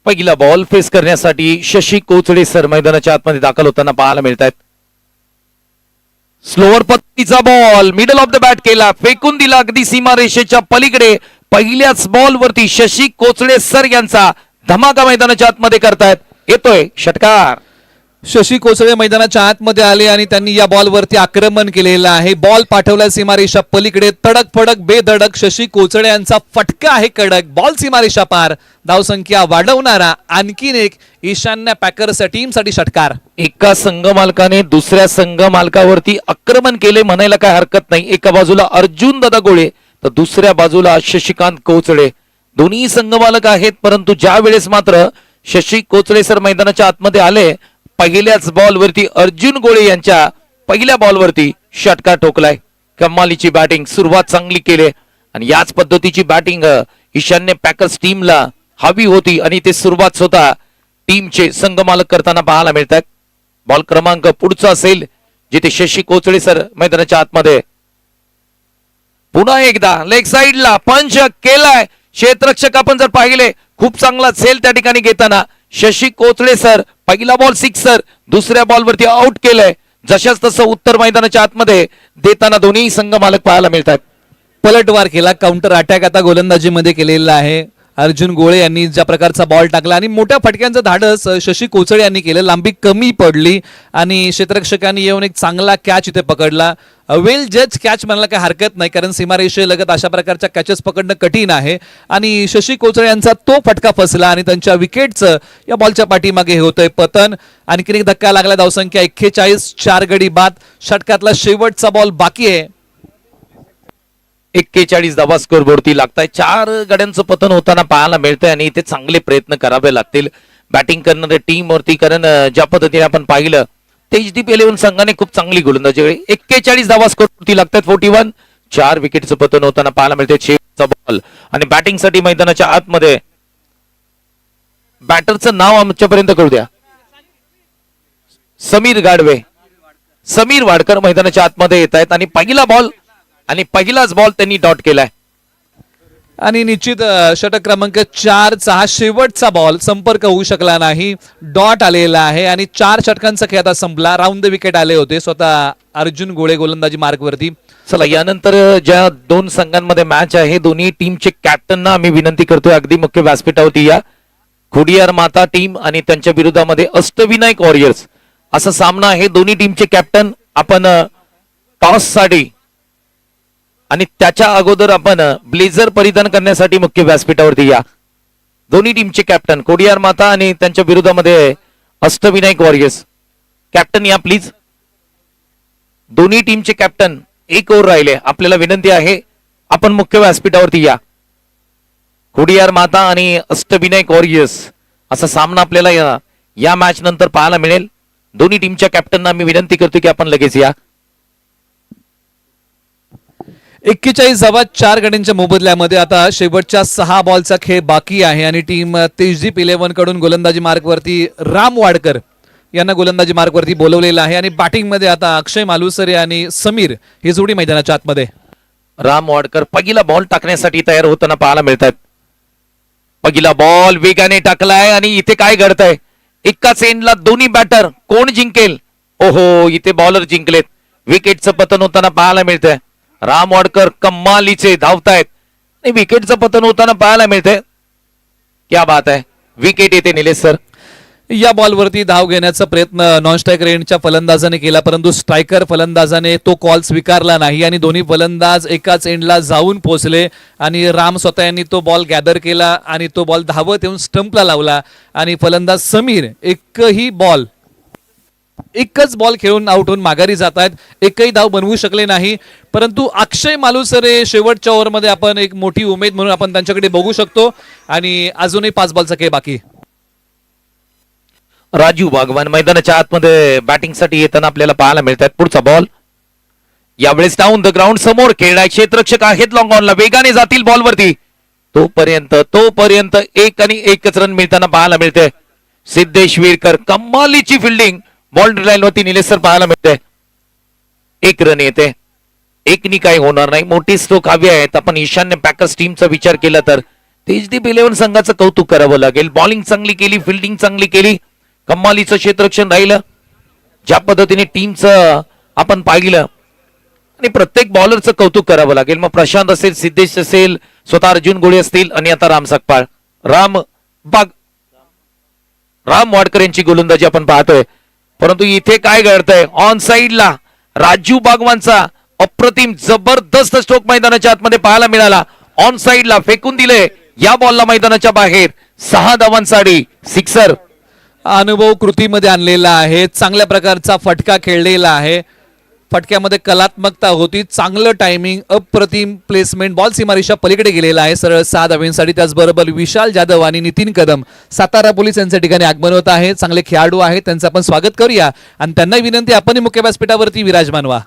Speaker 1: पहिला बॉल फेस करण्यासाठी शशी कोचडे सर मैदानाच्या आतमध्ये दाखल होताना पाहायला मिळत आहेत. स्लोअर पद्धतीचा ball middle of the bat केला, फेकून दिला अगदी सीमारेषेच्या पलीकडे. पहिल्याच बॉल वरती शशी कोचडे सर यांचा धमाका मैदानाच्या आतमध्ये करतायत. येतोय षटकार.
Speaker 2: शशी कोसळे मैदानाच्या आतमध्ये आले आणि त्यांनी या बॉलवरती आक्रमण केलेलं आहे. बॉल पाठवलाय सीमारेषा पलीकडे, तडक फडक बेधडक शशी कोचळे यांचा फटका आहे कडक, बॉल सीमारेषा पार, धावसंख्या वाढवणारा आणखीन एक ईशान्य पॅकर्स टीमसाठी षटकार.
Speaker 1: एका संघ मालकाने दुसऱ्या संघ मालकावरती आक्रमण केले म्हणायला काय हरकत नाही. एका बाजूला अर्जुन दादा गोळे तर दुसऱ्या बाजूला शशिकांत कोचडे, दोन्ही संघ मालक आहेत, परंतु ज्या वेळेस मात्र शशी कोचडे सर मैदानाच्या आतमध्ये आले, पहिल्याच बॉलवरती अर्जुन गोळे यांच्या पहिल्या बॉलवरती षटकार ठोकलाय. कमालीची बॅटिंग, सुरुवात चांगली केली आणि याच पद्धतीची बॅटिंग ईशान्य पॅकर्स टीमला हवी होती आणि ते सुरुवात स्वतः टीमचे संघ मालक करताना पाहायला मिळतात. बॉल क्रमांक पुढचा असेल जिथे शशी कोचडे सर मैदानाच्या आतमध्ये. पुन्हा एकदा लेग साइडला पंच केलाय, क्षेत्ररक्षक आपण जर पाहिले खूप चांगला झेल त्या ठिकाणी घेताना शशी कोचडे सर पहिला बॉल सिक्सर, दुसऱ्या बॉलवरती आउट केलंय. जशाच तसं उत्तर मैदानाच्या आतमध्ये देताना दोन्ही संघ मालक पाहायला मिळतात.
Speaker 2: पलटवार केला, काउंटर अटॅक आता गोलंदाजीमध्ये केलेला आहे. अर्जुन गोळे यांनी ज्या प्रकारचा बॉल टाकला आणि मोठ्या फटक्यांचं धाडस शशी कोचळे यांनी केलं. लांबी कमी पडली आणि क्षेत्ररक्षकांनी येऊन एक चांगला कॅच इथे पकडला. वेल जज कॅच म्हणायला काही हरकत नाही, कारण सीमारेषेलगत अशा प्रकारच्या कॅचेस पकडणं कठीण आहे. आणि शशी कोचळे यांचा तो फटका फसला आणि त्यांच्या विकेटचं या बॉलच्या पाठीमागे हे होतंय पतन. आणखीन एक धक्का लागला. धावसंख्या 41, 4 गडी बाद. षटकातला शेवटचा बॉल बाकी आहे.
Speaker 1: 41 धावा स्कोरबोर्डती लागताय. 4 गड्यांचं पतन होताना पाहायला मिळतंय आणि इथे चांगले प्रयत्न करावे लागतील बॅटिंग करणाऱ्या टीम वरती, कारण ज्या पद्धतीने आपण पाहिलं तेजदीप 11 संघाने खूप चांगली गोलंदाजी केली. 41 धावा स्कोरवरती लागतात. 41, 4 विकेटचं पतन होताना पाहायला मिळते. शेवटचा बॉल आणि बॅटिंगसाठी मैदानाच्या आतमध्ये बॅटरचं नाव आमच्यापर्यंत कळू द्या. समीर गाडवे, समीर वाडकर मैदानाच्या आतमध्ये येत आहेत आणि पहिला बॉल आणि पहिलाच बॉल त्यांनी डॉट केलाय.
Speaker 2: आणि निश्चित षटक क्रमांक 4चा हा शेवटचा बॉल संपर्क होऊ शकला नाही. डॉट आलेला आहे आणि 4 षटकांचा खेळ आता संपला. राऊंड द विकेट आले होते स्वतः अर्जुन गोळे गोलंदाजी मार्कवरती.
Speaker 1: चला, यानंतर ज्या 2 संघांमध्ये मॅच आहे दोन्ही टीमचे कॅप्टनना आम्ही विनंती करतोय अगदी मुख्य व्यासपीठावरती या. खुडियार माता टीम आणि त्यांच्या विरोधामध्ये अष्टविनायक वॉरियर्स असा सामना आहे. दोन्ही टीमचे कॅप्टन आपण टॉस साठी आणि त्याच्या अगोदर आपण ब्लेझर परिधान करण्यासाठी मुख्य व्यासपीठावरती या. दोन्ही टीमचे कॅप्टन कोडियार माता आणि त्यांच्या विरोधामध्ये अष्टविनायक वॉरियर्स. कॅप्टन या प्लीज. दोन्ही टीमचे कॅप्टन एक ओव्हर राहिले. आपल्याला विनंती आहे आपण मुख्य व्यासपीठावरती या. कोडियार माता आणि अष्टविनायक वॉरियर्स असा सामना आपल्याला या मॅच नंतर पाहायला मिळेल. दोन्ही टीमच्या कॅप्टनना मी विनंती करतो की आपण लगेच या.
Speaker 2: 41 धावा 4 गड्यांच्या मोबदल्यामध्ये आता शेवटच्या 6 बॉलचा खेळ बाकी आहे आणि टीम तेजदीप 11 कडून गोलंदाजी मार्कवरती राम वाडकर यांना गोलंदाजी मार्कवरती बोलवलेलं आहे. आणि बॅटिंग मध्ये आता अक्षय मालुसरे आणि समीर ही जोडी मैदानाच्या आतमध्ये.
Speaker 1: राम वाडकर पहिला बॉल टाकण्यासाठी तयार होताना पाहायला मिळतात. पहिला बॉल वेगाने टाकलाय आणि इथे काय घडतंय, एकाच एंडला दोन्ही बॅटर, कोण जिंकेल? ओहो, इथे बॉलर जिंकलेत. विकेटचं पतन होताना पाहायला मिळतंय. राम वाडकर कमालीचे धावतायत आणि विकेटचं पतन होताना पाहायला मिळतंय. क्या बात आहे, विकेट येते निलेश सर.
Speaker 2: या बॉलवरती धाव घेण्याचा प्रयत्न नॉन स्ट्राईक रेंजच्या फलंदाजाने केला, परंतु स्ट्रायकर फलंदाजाने तो कॉल स्वीकारला नाही आणि दोन्ही फलंदाज एकाच एंडला जाऊन पोहोचले. आणि राम स्वतः यांनी तो बॉल गॅदर केला आणि तो बॉल धावत येऊन स्टंपला लावला आणि फलंदाज समीर एकच बॉल खेळून आउट होऊन माघारी जात आहेत. एकही धाव बनवू शकले नाही. परंतु अक्षय मालुसरे शेवटच्या ओव्हरमध्ये आपण एक मोठी उमेद म्हणून आपण त्यांच्याकडे बघू शकतो. आणि अजूनही 5 बॉलचा खेळ बाकी.
Speaker 1: राजू बागवान मैदानाच्या आतमध्ये बॅटिंगसाठी येताना आपल्याला पाहायला मिळतात. पुढचा बॉल यावेळेस डाऊन द ग्राउंड समोर खेळणारे क्षेत्ररक्षक आहेत लॉंग ऑनला, वेगाने जातील बॉलवरती. तोपर्यंत एक आणि एकच रन मिळताना पाहायला मिळते. सिद्धेश वीरकर कमालीची फिल्डिंग बाउंड्री लाईन वरती निलेश सर पाहायला मिळते. 1 रन येते. एकनी काही होणार नाही. मोठी स्ट्रोक हवी आहेत. आपण ईशान्य पॅकर्स टीमचा विचार केला तर तेजदीप 11 संघाचं कौतुक करावं लागेल. बॉलिंग चांगली केली, फिल्डिंग चांगली केली, कमालीचं क्षेत्ररक्षण राहिलं. ज्या पद्धतीने टीमचं आपण पाहिलं आणि प्रत्येक बॉलरचं कौतुक करावं लागेल. मग प्रशांत असेल, सिद्धेश असेल, स्वतः अर्जुन गोळे असतील आणि आता राम सकपाळ, राम वाडकर यांची गोलंदाजी आपण पाहतोय. परंतु इथे काय घडतंय, ऑन साइडला राजू बागवानचा अप्रतिम जबरदस्त स्ट्रोक मैदानाच्या आतमध्ये पाहायला मिळाला. ऑन साइडला फेकून दिले या बॉलला मैदानाच्या बाहेर. 6 धावांसाठी सिक्सर.
Speaker 2: अनुभव कृतीमध्ये आणलेला आहे. चांगल्या प्रकारचा फटका खेळलेला आहे. फटक्यामध्ये कलात्मकता होती, चांगलं टायमिंग, अप्रतिम प्लेसमेंट, बॉल सीमारेषा पलीकडे गेलेला आहे सरळ 6 धावांसाठी. त्याचबरोबर विशाल जाधव आणि नितीन कदम सातारा पोलीस यांच्या ठिकाणी आगमन होत आहे. चांगले खेळाडू आहेत, त्यांचं आपण स्वागत करूया आणि त्यांना विनंती आपण मुख्य व्यासपीठावरती विराजमान व्हा.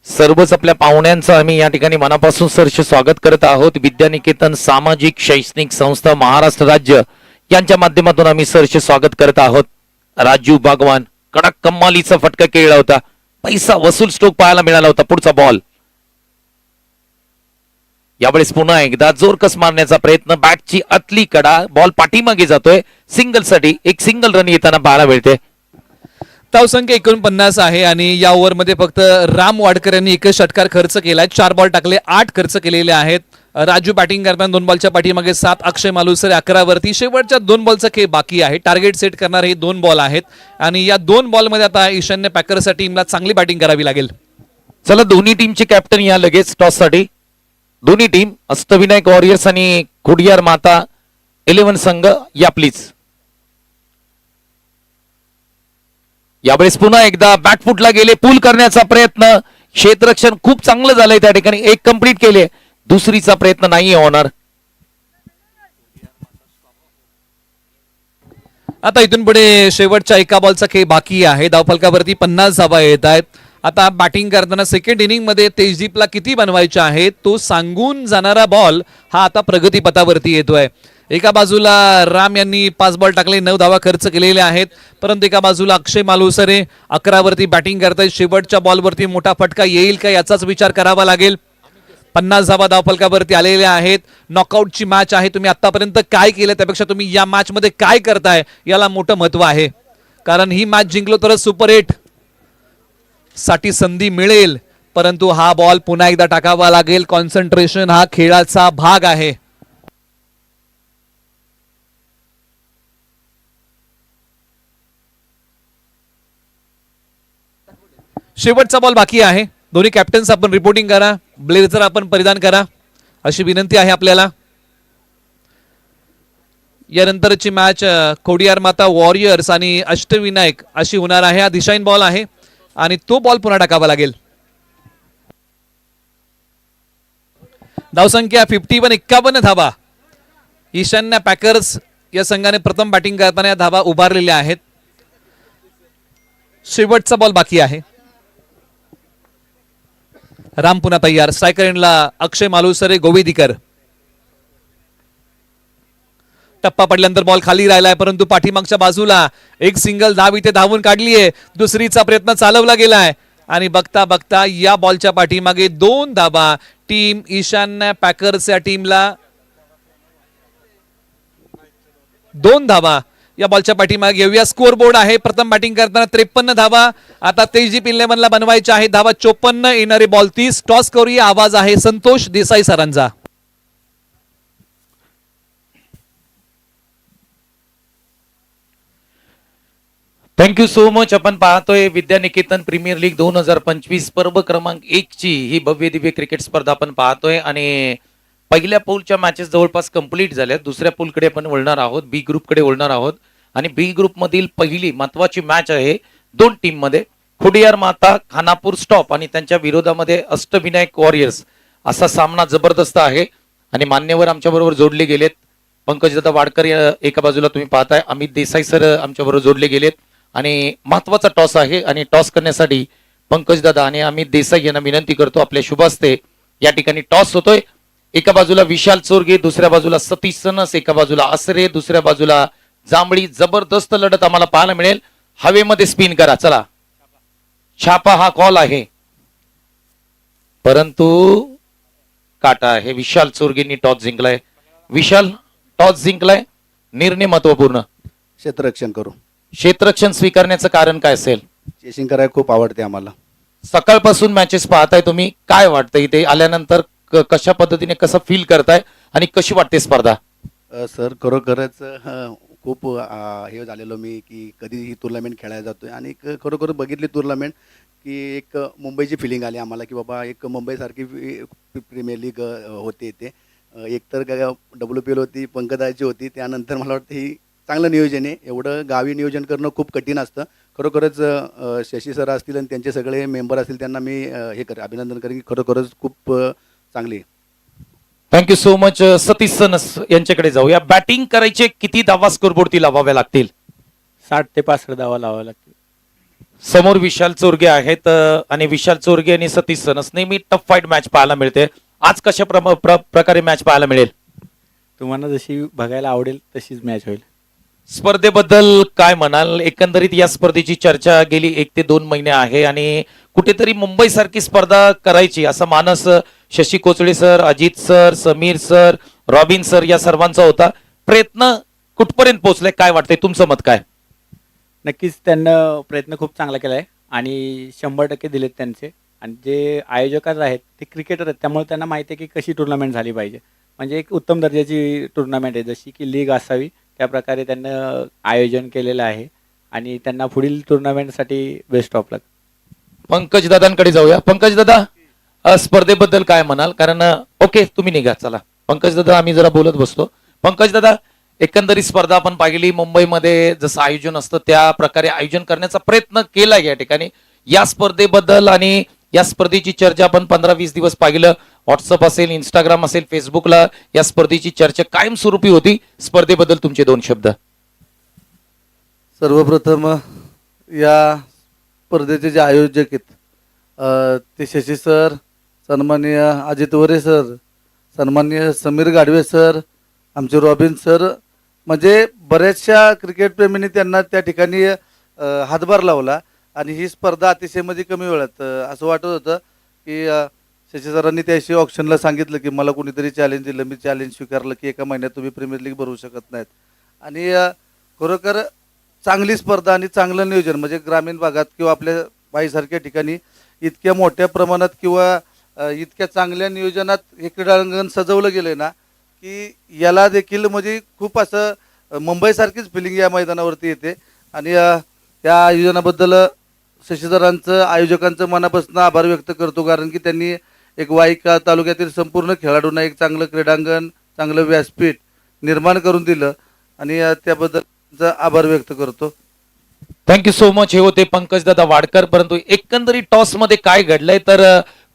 Speaker 1: सर्वच आपल्या पाहुण्यांचं आम्ही या ठिकाणी मनापासून सहर्ष स्वागत करत आहोत. विद्यानिकेतन सामाजिक शैक्षणिक संस्था महाराष्ट्र राज्य यांच्या माध्यमातून आम्ही सहर्ष स्वागत करत आहोत. राजू बागवान कडक कमालीचा फटका खेळला होता. पैसा वसूल स्ट्रोक पाहायला मिळाला होता. पुढचा बॉल यावेळेस पुन्हा एकदा जोरकस मारण्याचा प्रयत्न. बॅटची आतली कडा, बॉल पाठीमागे जातोय. सिंगल साठी एक सिंगल रन येताना पाहायला मिळते.
Speaker 2: धावसंख्या 49 आहे आणि या ओव्हरमध्ये फक्त राम वाडकर यांनी एकच षटकार खर्च केलाय. 4 बॉल टाकले, 8 खर्च केलेले आहेत. राजू बॅटिंग करताना 2 बॉलच्या पाठीमागे 7, अक्षय मालुसरे 11 वरती. शेवटच्या 2 बॉलचा खेळ बाकी आहे. टार्गेट सेट करणारे हे 2 बॉल आहेत आणि या 2 बॉलमध्ये आता ईशान्य पॅकर्सच्या टीमला चांगली बॅटिंग करावी लागेल.
Speaker 1: चला दोन्ही टीमचे कॅप्टन या लगेच टॉस साठी. दोन्ही टीम अष्टविनायक वॉरियर्स आणि खुडियार माता 11 संघ या प्लीज. यावेळेस पुन्हा एकदा बॅकफुटला गेले, पूल करण्याचा प्रयत्न. क्षेत्ररक्षण खूप चांगलं झालंय त्या ठिकाणी, एक कंप्लीट केले, दुसरीचा प्रयत्न नाही होणार.
Speaker 2: आता इथून पुढे शेवटच्या एका बॉलचा खेळ बाकी आहे. धावफलकावरती 50 धावा येत आहेत. आता बॅटिंग करताना सेकंड इनिंग मध्ये तेजदीपला किती बनवायचे आहेत तो सांगून जाणारा बॉल हा आता प्रगतीपथावरती येतोय. एका बाजूला राम यांनी 5 बॉल टाकले, 9 धावा खर्च केलेले आहेत, परंतु एका बाजूला अक्षय मालुसरे 11 वरती बॅटिंग करतायत. शेवटच्या बॉलवरती मोठा फटका येईल का याचाच विचार करावा लागेल. 50 धावा धावफलकावरती आलेल्या आहेत. नॉकआउटची मॅच आहे. तुम्ही आतापर्यंत काय केलं त्यापेक्षा तुम्ही या मॅच मध्ये काय करताय याला मोठं महत्व आहे, कारण ही मॅच जिंकलो तरच सुपर 8 साठी संधी मिळेल. परंतु हा बॉल पुन्हा एकदा टाकावा लागेल. कॉन्सन्ट्रेशन हा खेळाचा भाग आहे. शेवटचा बॉल बाकी आहे. दोन्ही कॅप्टन्स आपण रिपोर्टिंग करा, ब्लेझर आपण परिधान करा अशी विनंती आहे आपल्याला. यानंतरची मॅच खोडियार माता वॉरियर्स आणि अष्टविनायक अशी होणार आहे. हा दिशाईन बॉल आहे आणि तो बॉल पुन्हा टाकावा लागेल. धावसंख्या 51 धावा. ईशान्य पॅकर्स या संघाने प्रथम बॅटिंग करताना या धावा उभारलेल्या आहेत. शेवटचा बॉल बाकी आहे. राम पुन्हा तयार. स्ट्रायकर एंडला अक्षय मालुसरे, गोवेदीकर. टप्पा पडल्यानंतर बॉल खाली राहिलाय, परंतु पाठीमागच्या बाजूला एक सिंगल धाव इथे धावून काढलीये. दुसरीचा प्रयत्न चालवला गेलाय आणि बघता बघता या बॉलच्या पाठीमागे 2 धावा. टीम ईशान्य पॅकर्स या टीमला 2 धावा या बॉलच्या पाठीमागे. येऊया स्कोर बोर्ड आहे. प्रथम बॅटिंग करताना 53 धावा. आता तेजदीप 11ला बनवायचे आहे धावा 54. येणारे बॉल 30. टॉस करूया. आवाज आहे संतोष देसाई सरांचा.
Speaker 1: Thank you so much. आपण पाहतोय विद्यानिकेतन प्रीमियर लीग 2025 पर्व क्रमांक 1 ची ही भव्य दिव्य क्रिकेट स्पर्धा आपण पाहतोय आणि पहिल्या पूलच्या मॅचेस जवळपास कंप्लीट झाल्या. दुसऱ्या पूलकडे आपण वळणार आहोत, बी ग्रुपकडे वळणार आहोत आणि बी ग्रुप मधील पहिली महत्वाची मॅच आहे 2 टीम मध्ये. खुडियार माता खानापूर स्टॉप आणि त्यांच्या विरोधामध्ये अष्टविनायक वॉरियर्स असा सामना जबरदस्त आहे आणि मान्यवर आमच्या बरोबर जोडले गेलेत. पंकजदादा वाडकर एका बाजूला तुम्ही पाहताय, अमित देसाई सर आमच्या बरोबर जोडले गेलेत आणि महत्वाचा टॉस आहे आणि टॉस करण्यासाठी पंकजदादा आणि अमित देसाई यांना विनंती करतो आपल्या शुभ हस्ते. या ठिकाणी टॉस होतोय. एका बाजूला विशाल चोरगे, दुसऱ्या बाजूला सतीश सनस, एका बाजूला असरे, दुसऱ्या बाजूला जांभळी. जबरदस्त लढत आम्हाला पाहायला मिळेल. हवेमध्ये स्पिन करा. चला, छापा हा कॉल आहे, परंतु काटा आहे. विशाल चोरगेंनी टॉस जिंकलाय. विशाल टॉस जिंकलाय, निर्णय महत्वपूर्ण.
Speaker 3: क्षेत्ररक्षण करू.
Speaker 1: क्षेत्ररक्षण स्वीकारण्याचं कारण काय असेल?
Speaker 3: चेसिंग करायला खूप आवडते आम्हाला.
Speaker 1: सकाळपासून मॅचेस पाहताय तुम्ही, काय वाटतं इथे आल्यानंतर? कशा पद्धतीने कसं फील करताय आणि कशी वाटते स्पर्धा?
Speaker 3: सर खरोखरच खूप हे झालेलो मी की कधी ही टुर्नामेंट खेळायला जातोय आणि खरोखर बघितली टुर्नामेंट की एक मुंबईची फिलिंग आली आम्हाला की बाबा एक मुंबईसारखी प्रीमियर लीग होते इथे. एकतर WPL होती, पंकदाची होती, त्यानंतर मला वाटतं ही चांगलं नियोजन आहे. एवढं गावी नियोजन करणं खूप कठीण असतं. खरोखरच शशी सर असतील आणि त्यांचे सगळे मेंबर असतील त्यांना मी अभिनंदन करेन की खरोखरच खूप चांगली.
Speaker 1: Thank you so much. Satish sons यांच्याकडे जाऊया. बॅटिंग करायचे किती धावा स्कोरबोर्डती लावाव्या लागतील?
Speaker 4: 60 ते 65 धावा लावाव्या लागतील.
Speaker 1: समोर विशाल चोरगे आहेत आणि विशाल चोरगे आणि सतीश सनस नेहमी टफ फाईट मॅच पाहायला मिळते. आज कशा प्रकारे मॅच पाहायला मिळेल?
Speaker 4: तुम्हाला जशी बघायला आवडेल तशीच मॅच होईल.
Speaker 1: स्पर्धेबद्दल काय म्हणाल? एकंदरीत या स्पर्धेची चर्चा गेली 1 ते 2 महिने आहे आणि कुठेतरी मुंबई सारखी स्पर्धा करायची असा मानस Shashi Kochale sir, Ajit sir, Samir sir, Robin sir या सर्वांचा होता. प्रयत्न कुठपर्यंत पोहोचलाय? काय वाटतंय? तुमचं मत काय?
Speaker 4: नक्कीच त्यांना प्रयत्न खूप चांगला केला आहे आणि 100% दिलेत त्यांचे. आणि जे आयोजकाच आहेत ते क्रिकेटर आहेत, त्यामुळे त्यांना माहिती आहे की कशी टुर्नामेंट झाली पाहिजे. म्हणजे एक उत्तम दर्जाची टुर्नामेंट आहे, जशी की लीग असावी त्याप्रकारे त्यांना आयोजन केलेलं आहे आणि त्यांना पुढील टुर्नामेंटसाठी बेस्ट ऑफ लक.
Speaker 1: पंकज दादांकडे जाऊया. पंकज दादा, स्पर्धेबद्दल काय म्हणाल? कारण ओके तुम्ही निघा, चला पंकज दादा आम्ही जरा बोलत बसतो. पंकज दादा, एकंदरीत स्पर्धा आपण पाहिली मुंबईमध्ये जसं आयोजन असतं त्या प्रकारे आयोजन करण्याचा प्रयत्न केला या ठिकाणी. या स्पर्धेबद्दल आणि या स्पर्धेची चर्चा आपण 15-20 दिवस पाहिलं, व्हॉट्सअप असेल, इंस्टाग्राम असेल, फेसबुकला या स्पर्धेची चर्चा कायमस्वरूपी होती. स्पर्धेबद्दल तुमचे 2 शब्द.
Speaker 5: सर्वप्रथम या स्पर्धेचे जे आयोजक आहेत ते शशी सर, सन्माननीय अजित वरे सर, सन्माननीय समीर गाडवे सर, आमचे रॉबिन सर, म्हणजे बऱ्याचशा क्रिकेटप्रेमींनी त्यांना त्या ठिकाणी हातभार लावला आणि ही स्पर्धा अतिशय म्हणजे कमी वेळात असं वाटत होतं की शशी सरांनी त्याशी ऑप्शनला सांगितलं की मला कोणीतरी चॅलेंज दिलं, मी चॅलेंज स्वीकारलं की एका महिन्यात तुम्ही प्रीमियर लीग भरवू शकत नाहीत. आणि खरोखर चांगली स्पर्धा आणि चांगलं नियोजन, म्हणजे ग्रामीण भागात किंवा आपल्या बाईसारख्या ठिकाणी इतक्या मोठ्या प्रमाणात किंवा इतक्या चांगल्या नियोजनात हे क्रीडांगण सजवलं गेलं ना की याला देखील म्हणजे खूप असं मुंबईसारखीच फिलिंग या मैदानावरती येते. आणि त्या आयोजनाबद्दल शशीधरांचं, आयोजकांचं मनापासून आभार व्यक्त करतो, कारण की त्यांनी एक वाईक तालुक्यातील संपूर्ण खेळाडूंना एक चांगलं क्रीडांगण, चांगलं व्यासपीठ निर्माण करून दिलं आणि त्याबद्दल आभार व्यक्त करतो.
Speaker 1: Thank you so much. हे होते पंकज दादा वाडकर. परंतु एकंदरीत टॉस मध्ये काय घडलंय तर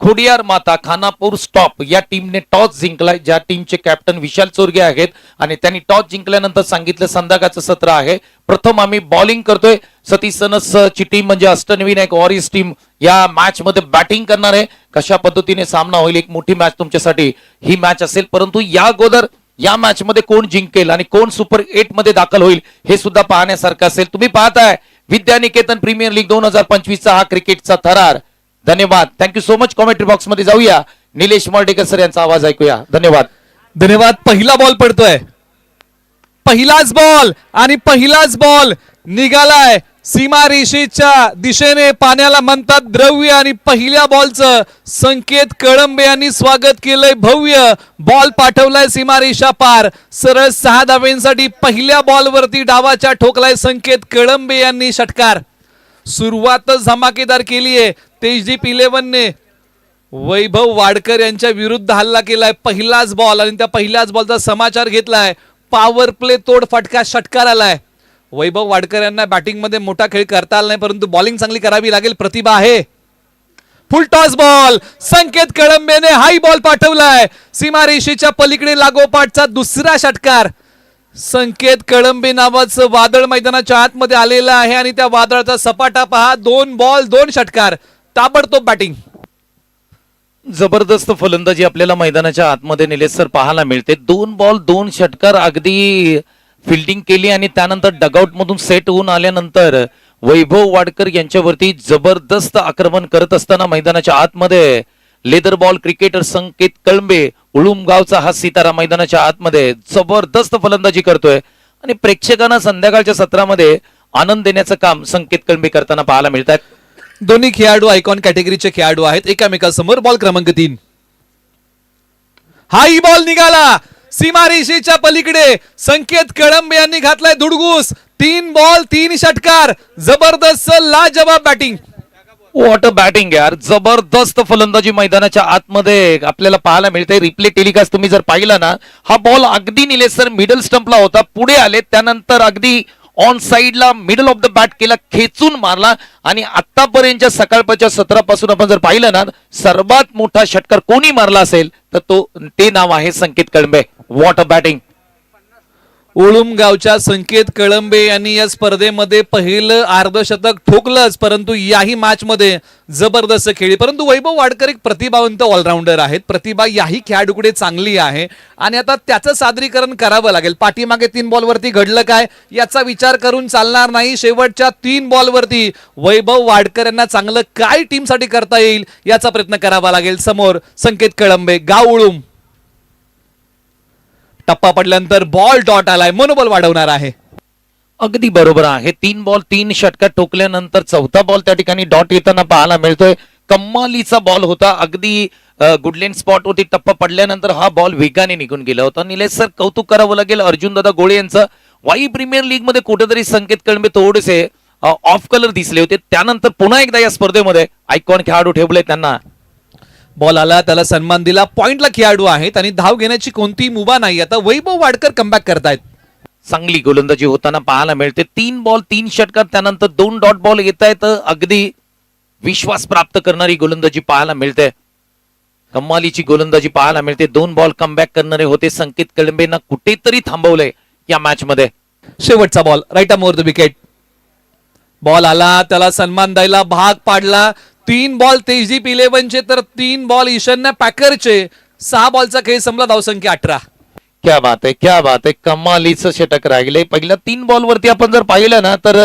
Speaker 1: खोडियार माता खानापूर स्टॉप या टीमने टॉस जिंकलाय, ज्या टीमचे कॅप्टन विशाल चोरगे आहेत आणि त्यांनी टॉस जिंकल्यानंतर सांगितलं संध्याकाळचं सत्र आहे, प्रथम आम्ही बॉलिंग करतोय. सतीश सनस ची टीम म्हणजे अष्टनवीन वॉरियर्स टीम या मॅच मध्ये बॅटिंग करणार आहे. कशा पद्धतीने सामना होईल, एक मोठी मॅच तुमच्यासाठी ही मॅच असेल. परंतु या अगोदर या मॅच मध्ये कोण जिंकेल आणि कोण सुपर 8 मध्ये दाखल होईल हे सुद्धा पाहण्यासारखं असेल. तुम्ही पाहताय विद्यानिकेतन प्रीमियर लीग 2025 चा हा क्रिकेटचा थरार. धन्यवाद. Thank you so much. Commentary box मध्ये जाऊया, निलेश मर्डेकर सर यांचा आवाज ऐकूया. धन्यवाद.
Speaker 2: धन्यवाद. पहिला बॉल पडतोय, पहिलाच बॉल आणि पहिलाच बॉल निघालाय सीमारेषेच्या दिशेने. पाण्याला म्हणतात द्रव्य आणि पहिल्या बॉलचं संकेत कळंबे यांनी स्वागत केलंय. भव्य बॉल पाठवलाय सीमारेषा पार. सरळ 6 धावेंसाठी पहिल्या बॉलवरती डावाच्या ठोकलाय संकेत कळंबे यांनी षटकार. सुरुवातच धमाकेदार केली आहे. तेजदीप 11ने वैभव वाडकर यांच्या विरुद्ध हल्ला केलाय. पहिलाच बॉल आणि त्या पहिल्याच बॉलचा समाचार घेतलाय. पॉवर प्ले तोड फटका षटकार आलाय. वैभव वाडकर यांना बॅटिंग मध्ये मोठा खेळ करता आला नाही, परंतु बॉलिंग चांगली करावी लागेल, प्रतिभा आहे. फुल टॉस बॉल, संकेत कळंबेने हाई बॉल पाठवलाय. सीमारेषेच्या पलीकडे लागोपाठचा दुसरा षटकार. संकेत कळंबे नावाचं वादळ मैदानाच्या आतमध्ये आलेलं आहे आणि त्या वादळाचा सपाटा पहा. 2 बॉल 2 षटकार, ताबडतोब बॅटिंग.
Speaker 1: जबरदस्त फलंदाजी आपल्याला मैदानाच्या आतमध्ये निलेश सर पाहायला मिळते. 2 बॉल 2 षटकार, अगदी फिल्डिंग केली आणि त्यानंतर डगआउट मधून सेट होऊन आल्यानंतर वैभव वाडकर यांच्यावरती जबरदस्त आक्रमण करत असताना मैदानाच्या आतमध्ये लेदर बॉल क्रिकेटर संकेत कळंबे, उळुमगावचा हा सितारा मैदानाच्या आतमध्ये जबरदस्त फलंदाजी करतोय आणि प्रेक्षकांना संध्याकाळच्या सत्रामध्ये आनंद देण्याचं काम संकेत कळंबे करताना पाहायला मिळतात.
Speaker 2: दोन्ही खेळाडू आयकॉन कॅटेगरीचे खेळाडू आहेत. एकामेकांसमोर बॉल क्रमांक 3. हाई बॉल निघाला सीमारेषेच्या पलीकडे. संकेत कळंबे यांनी घातलाय धुडगूस. 3 बॉल 3 षटकार, जबरदस्त लाजवाब बॅटिंग.
Speaker 1: वॉट अ बॅटिंग यार, जबरदस्त फलंदाजी मैदानाच्या आतमध्ये आपल्याला पाहायला मिळते. रिप्ले टेलिकास्ट तुम्ही जर पाहिला ना, हा बॉल अगदी निलेश सर मिडल स्टंपला होता, पुढे आले, त्यानंतर अगदी ऑन साइडला मिडल ऑफ द बॅट केला, खेचून मारला आणि आतापर्यंतच्या सकाळच्या सत्रापासून आपण जर पाहिलं ना, सर्वात मोठा षटकार कोणी मारला असेल तर ते नाव आहे Sanket Kalambe. What a batting.
Speaker 2: उळुमगावच्या संकेत कळंबे यांनी या स्पर्धेमध्ये पहिलं अर्धशतक ठोकलंच, परंतु याही मॅच मध्ये जबरदस्त खेळली. परंतु वैभव वाडकर एक प्रतिभावंत ऑलराऊंडर आहेत. प्रतिभा याही खेळाडूकडे चांगली आहे आणि आता त्याचं सादरीकरण करावं लागेल. पाठीमागे 3 बॉलवरती घडलं काय याचा विचार करून चालणार नाही. शेवटच्या 3 बॉलवरती वैभव वाडकर यांना चांगलं काय टीमसाठी करता येईल याचा प्रयत्न करावा लागेल. समोर संकेत कळंबे, गाव उळुम. टप्पा पडल्यानंतर बॉल डॉट आलाय, मनोबल वाढवणार आहे.
Speaker 1: अगदी बरोबर आहे. 3 बॉल 3 षटकात ठोकल्यानंतर चौथा बॉल त्या ठिकाणी डॉट येताना पाहायला मिळतोय. कमालीचा बॉल होता. अगदी गुडलेन स्पॉट वरती टप्पा पडल्यानंतर हा बॉल वेगाने निघून गेला होता. निलेश सर, कौतुक करावं लागेल अर्जुन दादा गोळे यांचं. वाई प्रीमियर लीग मध्ये कुठेतरी संकेत कळंबे थोडेसे ऑफ कलर दिसले होते. त्यानंतर पुन्हा एकदा या स्पर्धेमध्ये आयकॉन खेळाडू ठेवले त्यांना.
Speaker 2: बॉल आला, त्याला सन्मान दिला. पॉइंटला खेळाडू आहेत आणि धाव घेण्याची कोणतीही मुभा नाही. आता वैभव वाडकर कमबॅक करतायत.
Speaker 1: चांगली गोलंदाजी होताना पाहायला मिळते. 3 बॉल 3 षटकात त्यानंतर 2 डॉट बॉल येत आहेत. अगदी विश्वास प्राप्त करणारी गोलंदाजी पाहायला मिळते. कमालीची गोलंदाजी पाहायला मिळते. 2 बॉल कमबॅक करणारे होते. संकेत कळंबेंना कुठेतरी थांबवलंय या मॅच मध्ये.
Speaker 2: शेवटचा ball right arm over the wicket. Ball आला, त्याला सन्मान द्यायला भाग पाडला. 3 बॉल तेजदीप 11चे तर 3 बॉल ईशान्य पॅकरचे. 6 बॉलचा खेळ संपला. धावसंख्या 18.
Speaker 1: क्या बात आहे, क्या बात आहे. कमालीचं षटक राहिले. पहिल्या 3 बॉल वरती आपण जर पाहिलं ना तर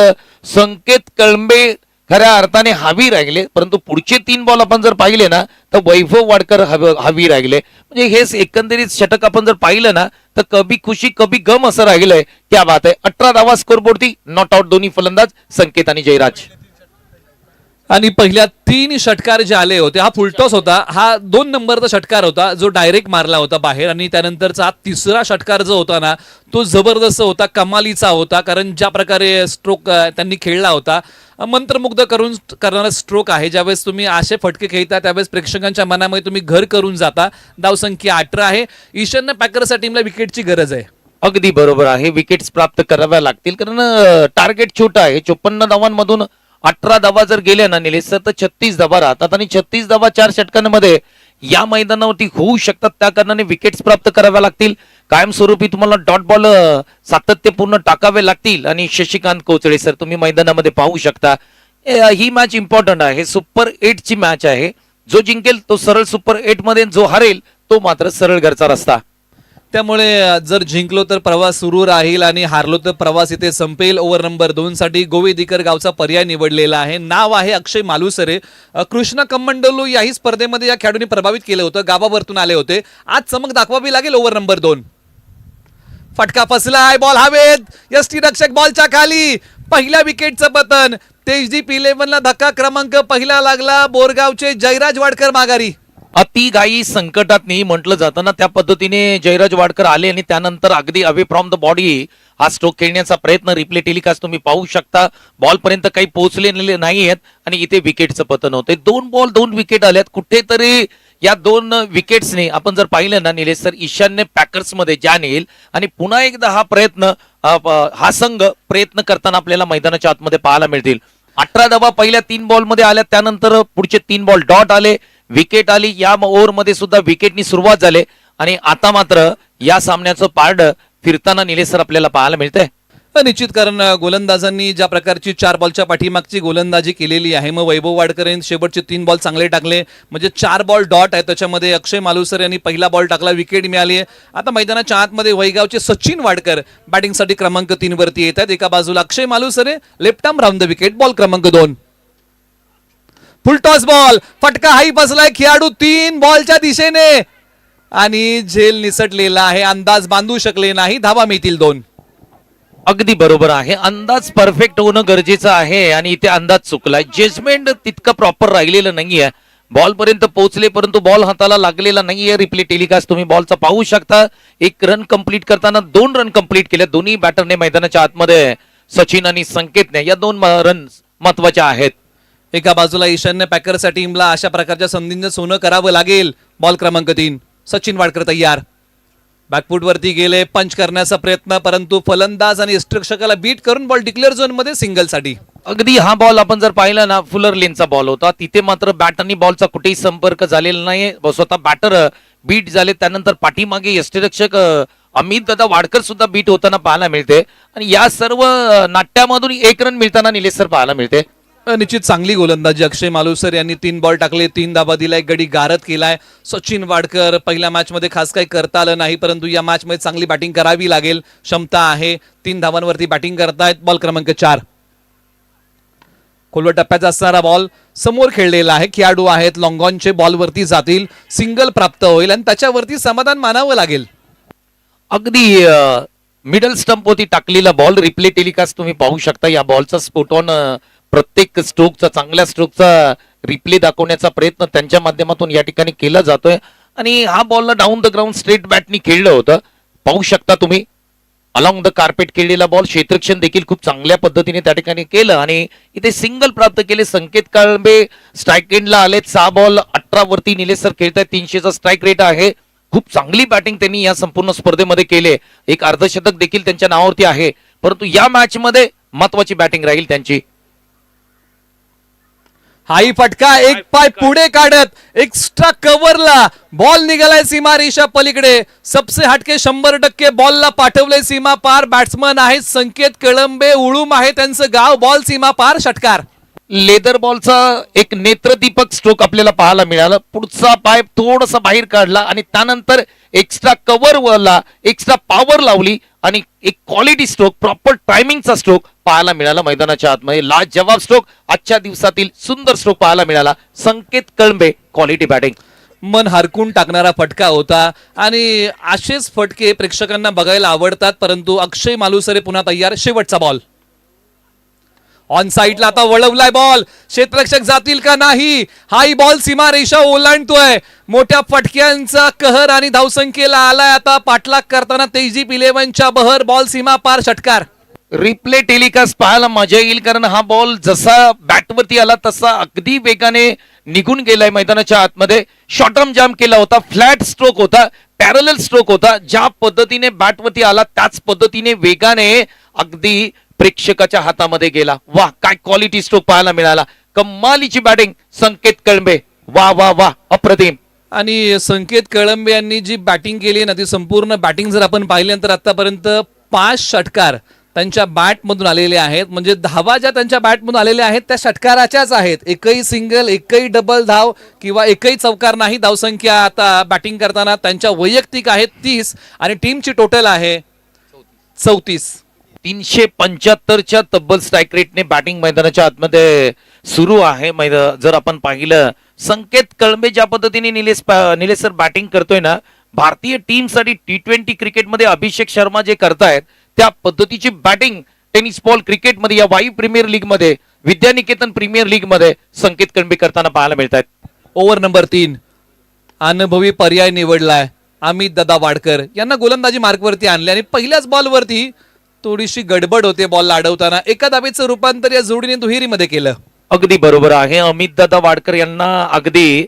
Speaker 1: संकेत कळंबे खऱ्या अर्थाने हवी राहिले, परंतु पुढचे 3 बॉल आपण जर पाहिले ना तर वैभव वाडकर हवी राहिले. म्हणजे हेच एकंदरीत षटक आपण जर पाहिलं ना तर कभी खुशी कभी गम असं राहिलंय. क्या बात आहे. 18 धावा स्कोरबोर्डती. नॉट आउट दोन्ही फलंदाज संकेत आणि जयराज.
Speaker 2: आणि पहिल्या 3 षटकार जे आले होते, हा फुलटॉस होता. हा 2 नंबरचा षटकार होता जो डायरेक्ट मारला होता बाहेर. आणि त्यानंतरचा हा 3रा षटकार जो होता ना तो जबरदस्त होता, कमालीचा होता. कारण ज्या प्रकारे स्ट्रोक त्यांनी खेळला होता, मंत्रमुग्ध करून करणारा स्ट्रोक आहे. ज्यावेळेस तुम्ही असे फटके खेळता त्यावेळेस प्रेक्षकांच्या मनामध्ये तुम्ही घर करून जाता. धावसंख्या 18 आहे. ईशान्य पॅकर्सच्या टीमला विकेटची गरज आहे.
Speaker 1: अगदी बरोबर आहे. विकेट्स प्राप्त कराव्या लागतील कारण टार्गेट छोटा आहे. 54 धावांमधून 18 धावा जर गेल्या ना निलेश सर तर 36 धावा राहतात आणि 36 धावा 4 षटकांमध्ये या मैदानावरती होऊ शकतात. त्या कारणाने विकेट्स प्राप्त कराव्या लागतील. कायमस्वरूपी तुम्हाला डॉट बॉल सातत्यपूर्ण टाकावे लागतील. आणि शशिकांत कोचळे सर तुम्ही मैदानामध्ये पाहू शकता. ही मॅच इम्पॉर्टंट आहे. सुपर 8 ची मॅच आहे. जो जिंकेल तो सरळ सुपर 8 मध्ये, जो हरेल तो मात्र सरळ घरचा रस्ता.
Speaker 2: त्यामुळे जर जिंकलो तर प्रवास सुरू राहील आणि हारलो तर प्रवास इथे संपेल. ओव्हर नंबर 2 साठी गोवेदीकर गावचा पर्याय निवडलेला आहे. नाव आहे अक्षय मालुसरे. कृष्ण कम्मंडलू याही स्पर्धेमध्ये या खेळाडूंनी प्रभावित केलं होतं. गावावरतून आले होते. आज चमक दाखवावी लागेल. Over number 2. फटका फसलाय. बॉल हवेत. यष्टीरक्षक बॉलच्या खाली. पहिल्या विकेटचं पतन. तेजदीप 11ला धक्का क्रमांक पहिला लागला. बोरगावचे जयराज वाडकर माघारी.
Speaker 1: अति घाई संकटात नाही म्हटलं जातं ना, त्या पद्धतीने जयराज वाडकर आले आणि त्यानंतर अगदी अवे फ्रॉम द बॉडी हा स्ट्रोक खेळण्याचा प्रयत्न. रिप्ले टेलिकास्ट तुम्ही पाहू शकता. बॉल पर्यंत काही पोहोचलेले नाही आहेत आणि इथे विकेटचं पतन होते. 2 बॉल 2 विकेट आल्यात. कुठेतरी या 2 विकेट्सने आपण जर पाहिलं ना निलेश सर ईशान्य पॅकर्स मध्ये जाण येईल आणि पुन्हा एकदा हा प्रयत्न हा संघ प्रयत्न करताना आपल्याला मैदानाच्या आतमध्ये पाहायला मिळतील. 18 धावा पहिल्या 3 बॉल मध्ये आल्या. त्यानंतर पुढचे 3 बॉल डॉट आले, विकेट आली. या ओव्हर मध्ये सुद्धा विकेटनी सुरुवात झाली आणि आता मात्र या सामन्याचं पारड फिरताना निलेश सर आपल्याला पाहायला मिळतंय.
Speaker 2: निश्चित, कारण गोलंदाजांनी ज्या प्रकारची 4 बॉलच्या पाठीमागची गोलंदाजी केलेली आहे. मग वैभव वाडकर यांनी शेवटचे 3 बॉल चांगले टाकले. म्हणजे 4 बॉल डॉट आहे. त्याच्यामध्ये अक्षय मालुसर यांनी पहिला बॉल टाकला, विकेट मिळाली. आता मैदानाच्या आतमध्ये वैगावचे सचिन वाडकर बॅटिंगसाठी क्रमांक 3 वरती येत आहेत. एका बाजूला Akshay Malusare, left arm round the wicket. Ball क्रमांक 2. Full toss ball. फटका हाई बसलाय. खेळाडू 3 बॉलच्या दिशेने आणि झेल निसटलेला आहे. अंदाज बांधू शकले नाही. धावा मिळतील 2.
Speaker 1: अगदी बरोबर आहे. अंदाज परफेक्ट होणं गरजेचं आहे आणि इथे अंदाज चुकलाय. जजमेंट तितकं प्रॉपर राहिलेलं नाहीये. बॉल पर्यंत पोहोचले परंतु बॉल हाताला लागलेला नाहीये. रिप्ले टेलिकास्ट तुम्ही बॉलचा पाहू शकता. 1 रन कंप्लीट करताना 2 रन कंप्लीट केले. दोन्ही बॅटरने मैदानाच्या आतमध्ये सचिन आणि संकेतने. या 2 रन महत्वाच्या आहेत.
Speaker 2: एका बाजूला ईशान्य पॅकरच्या टीमला अशा प्रकारच्या संधींचं सोनं करावं लागेल. बॉल क्रमांक 3. सचिन वाडकर तयार. बॅकफूट वरती गेले. पंच करण्याचा प्रयत्न, परंतु फलंदाज आणि यष्टीरक्षकाला बीट करून बॉल डिक्लेअर झोन मध्ये सिंगल साठी.
Speaker 1: अगदी हा बॉल आपण जर पाहिला ना फुलर लेनचा बॉल होता. तिथे मात्र बॅट आणि बॉलचा कुठेही संपर्क झालेला नाही. स्वतः बॅटर बीट झाले. त्यानंतर पाठीमागे यष्टीरक्षक अमित दादा वाडकर सुद्धा बीट होताना पाहायला मिळते आणि या सर्व नाट्यामधून 1 रन मिळताना निलेश सर पाहायला मिळते.
Speaker 2: निश्चित चांगली गोलंदाजी अक्षय मालुसर यांनी 3 बॉल टाकले, 3 धाबा दिलाय, गडी गारद केलाय. सचिन वाडकर पहिल्या मॅच मध्ये खास काही करता आलं नाही, परंतु या मॅच मध्ये चांगली बॅटिंग करावी लागेल, क्षमता आहे. 3 धावांवरती बॅटिंग करतायत. बॉल क्रमांक 4. खोलवर टप्प्याचा असणारा बॉल समोर खेळलेला आहे. खेळाडू आहेत लॉंगॉनचे, बॉलवरती जातील, सिंगल प्राप्त होईल आणि त्याच्यावरती समाधान मानावं लागेल.
Speaker 1: अगदी मिडल स्टंप होती टाकलेला बॉल. रिप्ले टेलिकास्ट तुम्ही पाहू शकता. या बॉलचा स्फोट ऑन प्रत्येक स्ट्रोकचा, चांगल्या स्ट्रोकचा रिप्ले दाखवण्याचा प्रयत्न त्यांच्या माध्यमातून या ठिकाणी केला जातोय. आणि हा बॉलला डाऊन द ग्राउंड स्ट्रेट बॅटनी खेळलं होतं. पाहू शकता तुम्ही अलॉंग द कार्पेट खेळलेला बॉल. क्षेत्ररक्षण देखील खूप चांगल्या पद्धतीने त्या ठिकाणी केलं आणि इथे सिंगल प्राप्त केले. संकेत काळंबे स्ट्राईक एंडला आलेत. 6 बॉल 18 वरती निलेश सर खेळतायत. 300चा स्ट्राईक रेट आहे. खूप चांगली बॅटिंग त्यांनी या संपूर्ण स्पर्धेमध्ये केले. एक अर्धशतक देखील त्यांच्या नावावरती आहे. परंतु या मॅच मध्ये महत्वाची बॅटिंग राहील त्यांची.
Speaker 2: हाई फटका, एक पाय पुढे काढत एक्स्ट्रा कव्हरला बॉल निघालाय सीमा रेषा पलीकडे. सबसे हटके 100% बॉलला पाठवले सीमा पार. बॅट्समन आहेत संकेत कळंबे, उळूम आहे त्यांचं गाव. बॉल सीमा पार, षटकार.
Speaker 1: लेदर बॉलचा एक नेत्रदीपक स्ट्रोक आपल्याला पाहायला मिळाला. पुढचा पाय थोडासा बाहेर काढला आणि त्यानंतर एक्स्ट्रा कव्हर वरला एक्स्ट्रा पॉवर लावली आणि एक क्वालिटी स्ट्रोक, प्रॉपर टायमिंगचा स्ट्रोक पाहायला मिळाला मैदानाच्या आतमध्ये. लाजवाब स्ट्रोक, आजच्या दिवसातील सुंदर स्ट्रोक पाहायला मिळाला. संकेत कळंबे, क्वालिटी बॅटिंग.
Speaker 2: मन हरकून टाकणारा फटका होता आणि असेच फटके प्रेक्षकांना बघायला आवडतात. परंतु अक्षय मालुसरे पुन्हा तयार. शेवटचा बॉल ऑन साईडला, आता वळवलाय बॉल. क्षेत्ररक्षक जातील का नाही. हाही बॉल सीमा रेषा ओलांडतोय. मोठ्या फटक्यांचा कहर आणि धावसंख्येला आलाय आता पाठलाग करताना तेजीप 11च्या बहर. बॉल सीमा पार, षटकार.
Speaker 1: रिप्ले टेलिकास्ट पाहायला मजा येईल कारण हा बॉल जसा बॅटवरती आला तसा अगदी वेगाने निघून गेलाय मैदानाच्या आतमध्ये. शॉर्ट टर्म जाम केला होता. फ्लॅट स्ट्रोक होता, पॅरलल स्ट्रोक होता. ज्या पद्धतीने बॅटवरती आला त्याच पद्धतीने वेगाने अगदी प्रेक्षकाच्या हातामध्ये गेला. वाह, काय क्वालिटी स्ट्रोक पाहायला मिळाला. कमालीची बॅटिंग संकेत कळंबे. वा वा वा, अप्रतिम.
Speaker 2: आणि संकेत कळंबे यांनी जी बॅटिंग केली ना ती संपूर्ण बॅटिंग जर आपण पाहिल्यानंतर आतापर्यंत 5 षटकार त्यांच्या बॅटमधून आलेले आहेत. म्हणजे धावा ज्या त्यांच्या बॅटमधून आलेल्या आहेत त्या षटकाराच्याच आहेत. एकही सिंगल, एकही डबल धाव किंवा एकही चौकार नाही. धावसंख्या आता बॅटिंग करताना त्यांच्या वैयक्तिक आहेत 30 आणि टीमची टोटल आहे 34.
Speaker 1: 375च्या तब्बल स्ट्राईक रेटने बॅटिंग मैदानाच्या आतमध्ये सुरू आहे. जर आपण पाहिलं संकेत कळंबे ज्या पद्धतीने निलेश सर बॅटिंग करतोय ना, भारतीय टीमसाठी T20 क्रिकेटमध्ये अभिषेक शर्मा जे करतायत त्या पद्धतीची बॅटिंग टेनिस बॉल क्रिकेटमध्ये या वाई प्रीमियर लीग मध्ये, विद्यानिकेतन प्रीमियर लीग मध्ये संकेत कळंबे करताना पाहायला मिळत आहेत.
Speaker 2: ओव्हर नंबर 3, अनुभवी पर्याय निवडलाय. अमित दादा वाडकर यांना गोलंदाजी मार्कवरती आणले आणि पहिल्याच बॉलवरती थोडीशी गडबड होते बॉलला अडवताना. एका धावेचं रूपांतर या जोडीने दुहेरीमध्ये केलं.
Speaker 1: अगदी बरोबर आहे. अमित दादा वाडकर यांना अगदी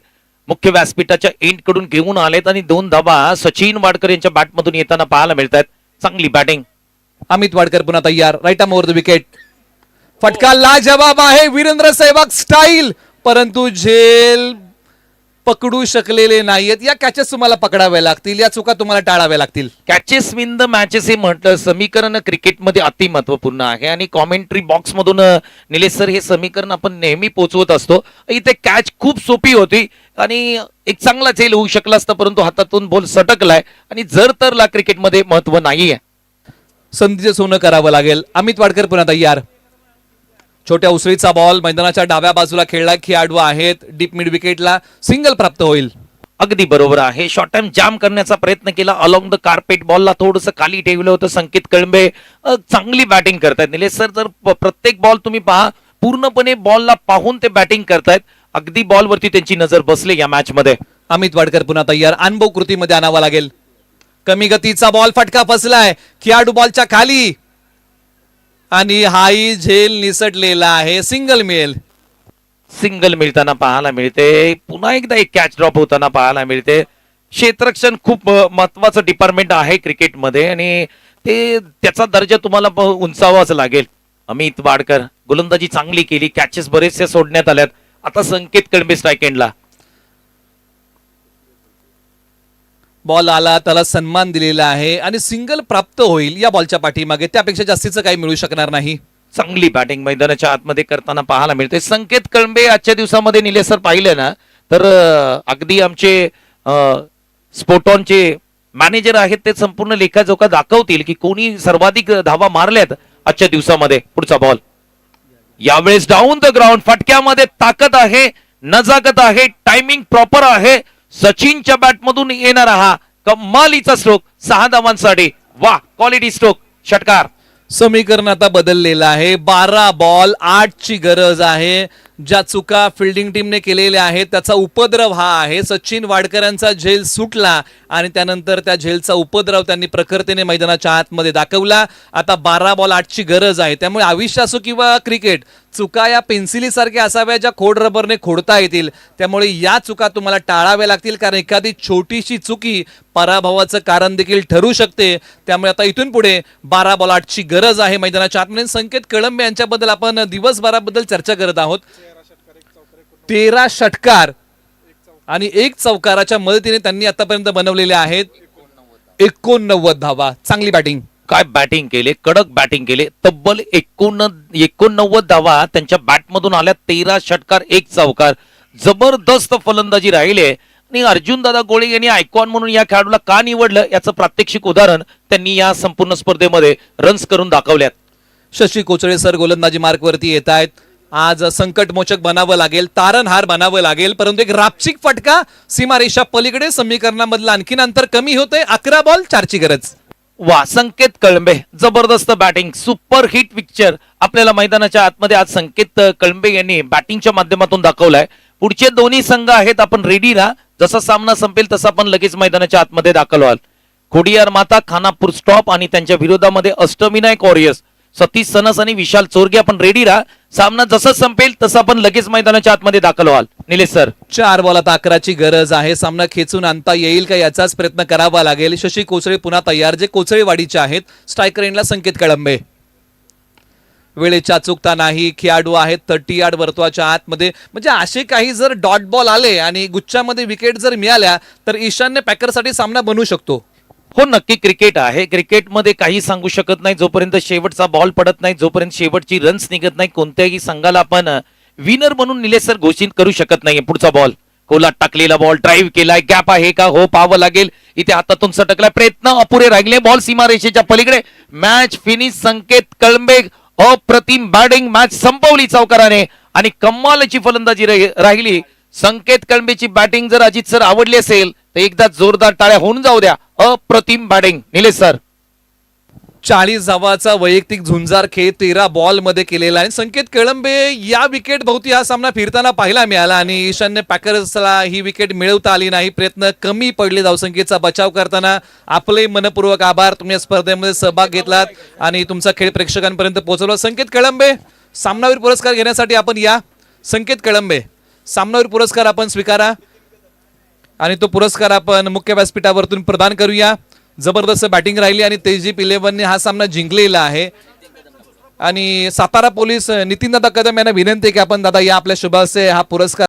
Speaker 1: मुख्य व्यासपीठाच्या एंड कडून घेऊन आलेत आणि 2 धावा सचिन वाडकर यांच्या बॅटमधून येताना पाहायला मिळत आहेत. चांगली बॅटिंग.
Speaker 2: अमित वाडकर पुन्हा तयार. Right arm over the wicket. फटका लाजवाब आहे. वीरेंद्र सहवाग स्टाईल, परंतु झेल पकडू शकलेले नाहीयेत. या कॅचेस तुम्हाला पकडाव्या लागतील, या चुका तुम्हाला टाळाव्या लागतील.
Speaker 1: कॅचेस विन द मॅचेस हे म्हटलं समीकरण क्रिकेटमध्ये अति महत्वपूर्ण आहे आणि कॉमेंट्री बॉक्स मधून निलेश सर हे समीकरण आपण नेहमी पोहोचवत असतो. इथे कॅच खूप सोपी होती आणि एक चांगला झेल होऊ शकला असता, परंतु हातातून बॉल सटकलाय आणि जर तरला क्रिकेटमध्ये महत्व नाहीये.
Speaker 2: संधीचं सोनं करावं लागेल. अमित वाडकर पुन्हा तयार. छोट्या उसळीचा बॉल मैदानाच्या डाव्या बाजूला खेळला. खेळाडू आहेत डीप मिड विकेटला. सिंगल प्राप्त होईल.
Speaker 1: अगदी बरोबर आहे. शॉर्ट टाइम जाम करण्याचा प्रयत्न केला. अलॉंग द कार्पेट बॉलला थोडंसं खाली ठेवलं होतं. संकेत कळंबे चांगली बॅटिंग करतायत. निलेश सर तर प्रत्येक बॉल तुम्ही पहा, पूर्णपणे बॉलला पाहून ते बॅटिंग करतायत. अगदी बॉलवरती त्यांची नजर बसले या मॅच मध्ये.
Speaker 2: अमित वाडकर पुन्हा तयार. अनुभव कृतीमध्ये आणावा लागेल. कमी गतीचा बॉल, फटका फसलाय. खेळाडू बॉलच्या खाली आणि हाही झेल निसटलेला आहे. सिंगल मिळेल.
Speaker 1: सिंगल मिळताना पाहायला मिळते. पुन्हा एकदा एक कॅच ड्रॉप होताना पाहायला मिळते. क्षेत्ररक्षण खूप महत्वाचं डिपार्टमेंट आहे क्रिकेटमध्ये आणि ते त्याचा दर्जा तुम्हाला उंचावाच लागेल. अमित वाडकर गोलंदाजी चांगली केली. कॅचेस बरेचसे सोडण्यात आल्यात. आता संकेत कळंबे स्ट्राईक एंडला.
Speaker 2: बॉल आला, त्याला सन्मान दिलेला आहे आणि सिंगल प्राप्त होईल या बॉलच्या पाठीमागे. त्यापेक्षा जास्तीचं काही मिळू शकणार नाही.
Speaker 1: चांगली बॅटिंग मैदानाच्या आतमध्ये करताना पाहायला मिळते. संकेत कळंबे आजच्या दिवसामध्ये निलेश सर पाहिले ना तर अगदी आमचे स्पोटॉनचे मॅनेजर आहेत ते संपूर्ण लेखाजोखा दाखवतील की कोणी सर्वाधिक धावा मारल्यात आजच्या दिवसामध्ये. पुढचा बॉल यावेळेस डाऊन द ग्राउंड. फटक्यामध्ये ताकद आहे, नजाकत आहे, टायमिंग प्रॉपर आहे. सचिनच्या बॅटमधून येणारा हा कमालीचा स्ट्रोक 6 धावांसाठी. वा, क्वालिटी स्ट्रोक. षटकार.
Speaker 2: समीकरण आता बदललेलं आहे. 12 बॉल 8 ची गरज आहे. ज्या चुका फिल्डिंग टीमने केलेल्या आहेत त्याचा उपद्रव हा आहे. सचिन वाडकरांचा झेल सुटला आणि त्यानंतर त्या झेलचा उपद्रव त्यांनी प्रखरतेने मैदानाच्या आतमध्ये दाखवला. आता 12 बॉल 8 ची गरज आहे. त्यामुळे आयुष्य असो किंवा क्रिकेट, चुका या पेन्सिलीसारख्या असाव्या ज्या खोड रबरने खोडता येतील. त्यामुळे या चुका तुम्हाला टाळाव्या लागतील, कारण एखादी छोटीशी चुकी पराभवाचं कारण देखील ठरू शकते. त्यामुळे आता इथून पुढे 12 बॉल 8 ची गरज आहे मैदानाच्या आतमध्ये. संकेत कळंबे यांच्याबद्दल आपण दिवसभराबद्दल चर्चा करत आहोत. 13 षटकार आणि 1 चौकाराच्या मदतीने त्यांनी आतापर्यंत बनवलेल्या आहेत 89 धावा. चांगली बॅटिंग.
Speaker 1: काय बॅटिंग केले, कडक बॅटिंग केले. तब्बल 89 धावा त्यांच्या बॅटमधून आल्या. 13 षटकार 1 चौकार. जबरदस्त फलंदाजी राहिले आणि अर्जुन दादा गोळे यांनी आयकॉन म्हणून या खेळाडूला का निवडलं याचं प्रात्यक्षिक उदाहरण त्यांनी या संपूर्ण स्पर्धेमध्ये रन्स करून दाखवल्यात.
Speaker 2: शशी कोचळे सर गोलंदाजी मार्कवरती येत आहेत. आज संकटमोचक बनावं लागेल, तारणहार बनावं लागेल, परंतु एक रापचिक फटका सीमारेषा पलीकडे. समीकरणामधलं आणखीन अंतर कमी होते. 11 बॉल 4 ची गरज.
Speaker 1: वा, संकेत कळंबे जबरदस्त बॅटिंग, सुपर हिट पिक्चर आपल्याला मैदानाच्या आतमध्ये आज संकेत कळंबे यांनी बॅटिंगच्या माध्यमातून दाखवलाय. पुढचे दोन्ही संघ आहेत, आपण रेडी राहा. जसा सामना संपेल तसा आपण लगेच मैदानाच्या आतमध्ये दाखल व्हाल. खोडियार माता, खानापूर स्टॉप आणि त्यांच्या विरोधामध्ये अष्टविनायक वॉरियर्स, सतीश सनस आणि विशाल चोरगे. आपण रेडी राहा. सामना जसा संपेल तसं आपण लगेच मैदानाच्या आतमध्ये दाखल व्हाल. निलेश सर.
Speaker 2: 4 बॉलात 11 ची गरज आहे. सामना खेचून आणता येईल का याचाच प्रयत्न करावा लागेल. शशी कोचळे पुन्हा तयार, जे कोचळेवाडीचे आहेत. स्ट्रायकर एंडला संकेत कळंबे. वेळेची अचूकता नाही. खेळाडू आहेत 30 यार्ड वर्तुळाच्या आतमध्ये. म्हणजे असे काही जर डॉट बॉल आले आणि गुच्छामध्ये विकेट जर मिळाल्या तर ईशान्य पॅकरसाठी सामना बनू शकतो.
Speaker 1: हो, नक्की क्रिकेट आहे. क्रिकेटमध्ये काही सांगू शकत नाही जोपर्यंत शेवटचा बॉल पडत नाही, जोपर्यंत शेवटची रन्स निघत नाही. कोणत्याही संघाला आपण विनर म्हणून निलेश सर घोषित करू शकत नाही. पुढचा बॉल कोलात टाकलेला बॉल, ड्राईव्ह केलाय, गॅप आहे का, हो पाहावं लागेल. इथे हातातून सटकलाय, प्रयत्न अपुरे राहिले. बॉल सीमारेषेच्या पलीकडे. Match finish. संकेत कळंबे अप्रतिम बॅटिंग, मॅच संपवली चौकाराने आणि कमालची फलंदाजी राहिली. संकेत कळंबेची बॅटिंग जर अजित सर आवडली असेल तर एकदा जोरदार टाळ्या होऊन जाऊ द्या. अप्रतिम बॅटिंग निलेश सर.
Speaker 2: 40 धावाचा वैयक्तिक झुंजार खेळ 13 बॉल मध्ये केलेला आहे. संकेत कळंबे या विकेट भोवती हा सामना फिरताना पाहायला मिळाला आणि ईशान्य पॅकर्सला ही विकेट मिळवता आली नाही. प्रयत्न कमी पडले धावसंख्येचा बचाव करताना. आपले मनपूर्वक आभार. तुम्ही या स्पर्धेमध्ये सहभाग घेतलात आणि तुमचा खेळ प्रेक्षकांपर्यंत पोहोचवला. संकेत कळंबे, सामनावीर पुरस्कार घेण्यासाठी आपण या. संकेत कळंबे, सामनावीर पुरस्कार आपण स्वीकारा आणि तो पुरस्कार आपण मुख्य व्यासपीठावरतून प्रदान करूया. जबरदस्त बॅटिंग राहिली आणि तेजदीप 11ने हा सामना जिंकलेला आहे. आणि सातारा पोलीस नितीन दादा कदम यांना विनंती आहे की आपण दादा या आपल्या शुभ हस्ते हा पुरस्कार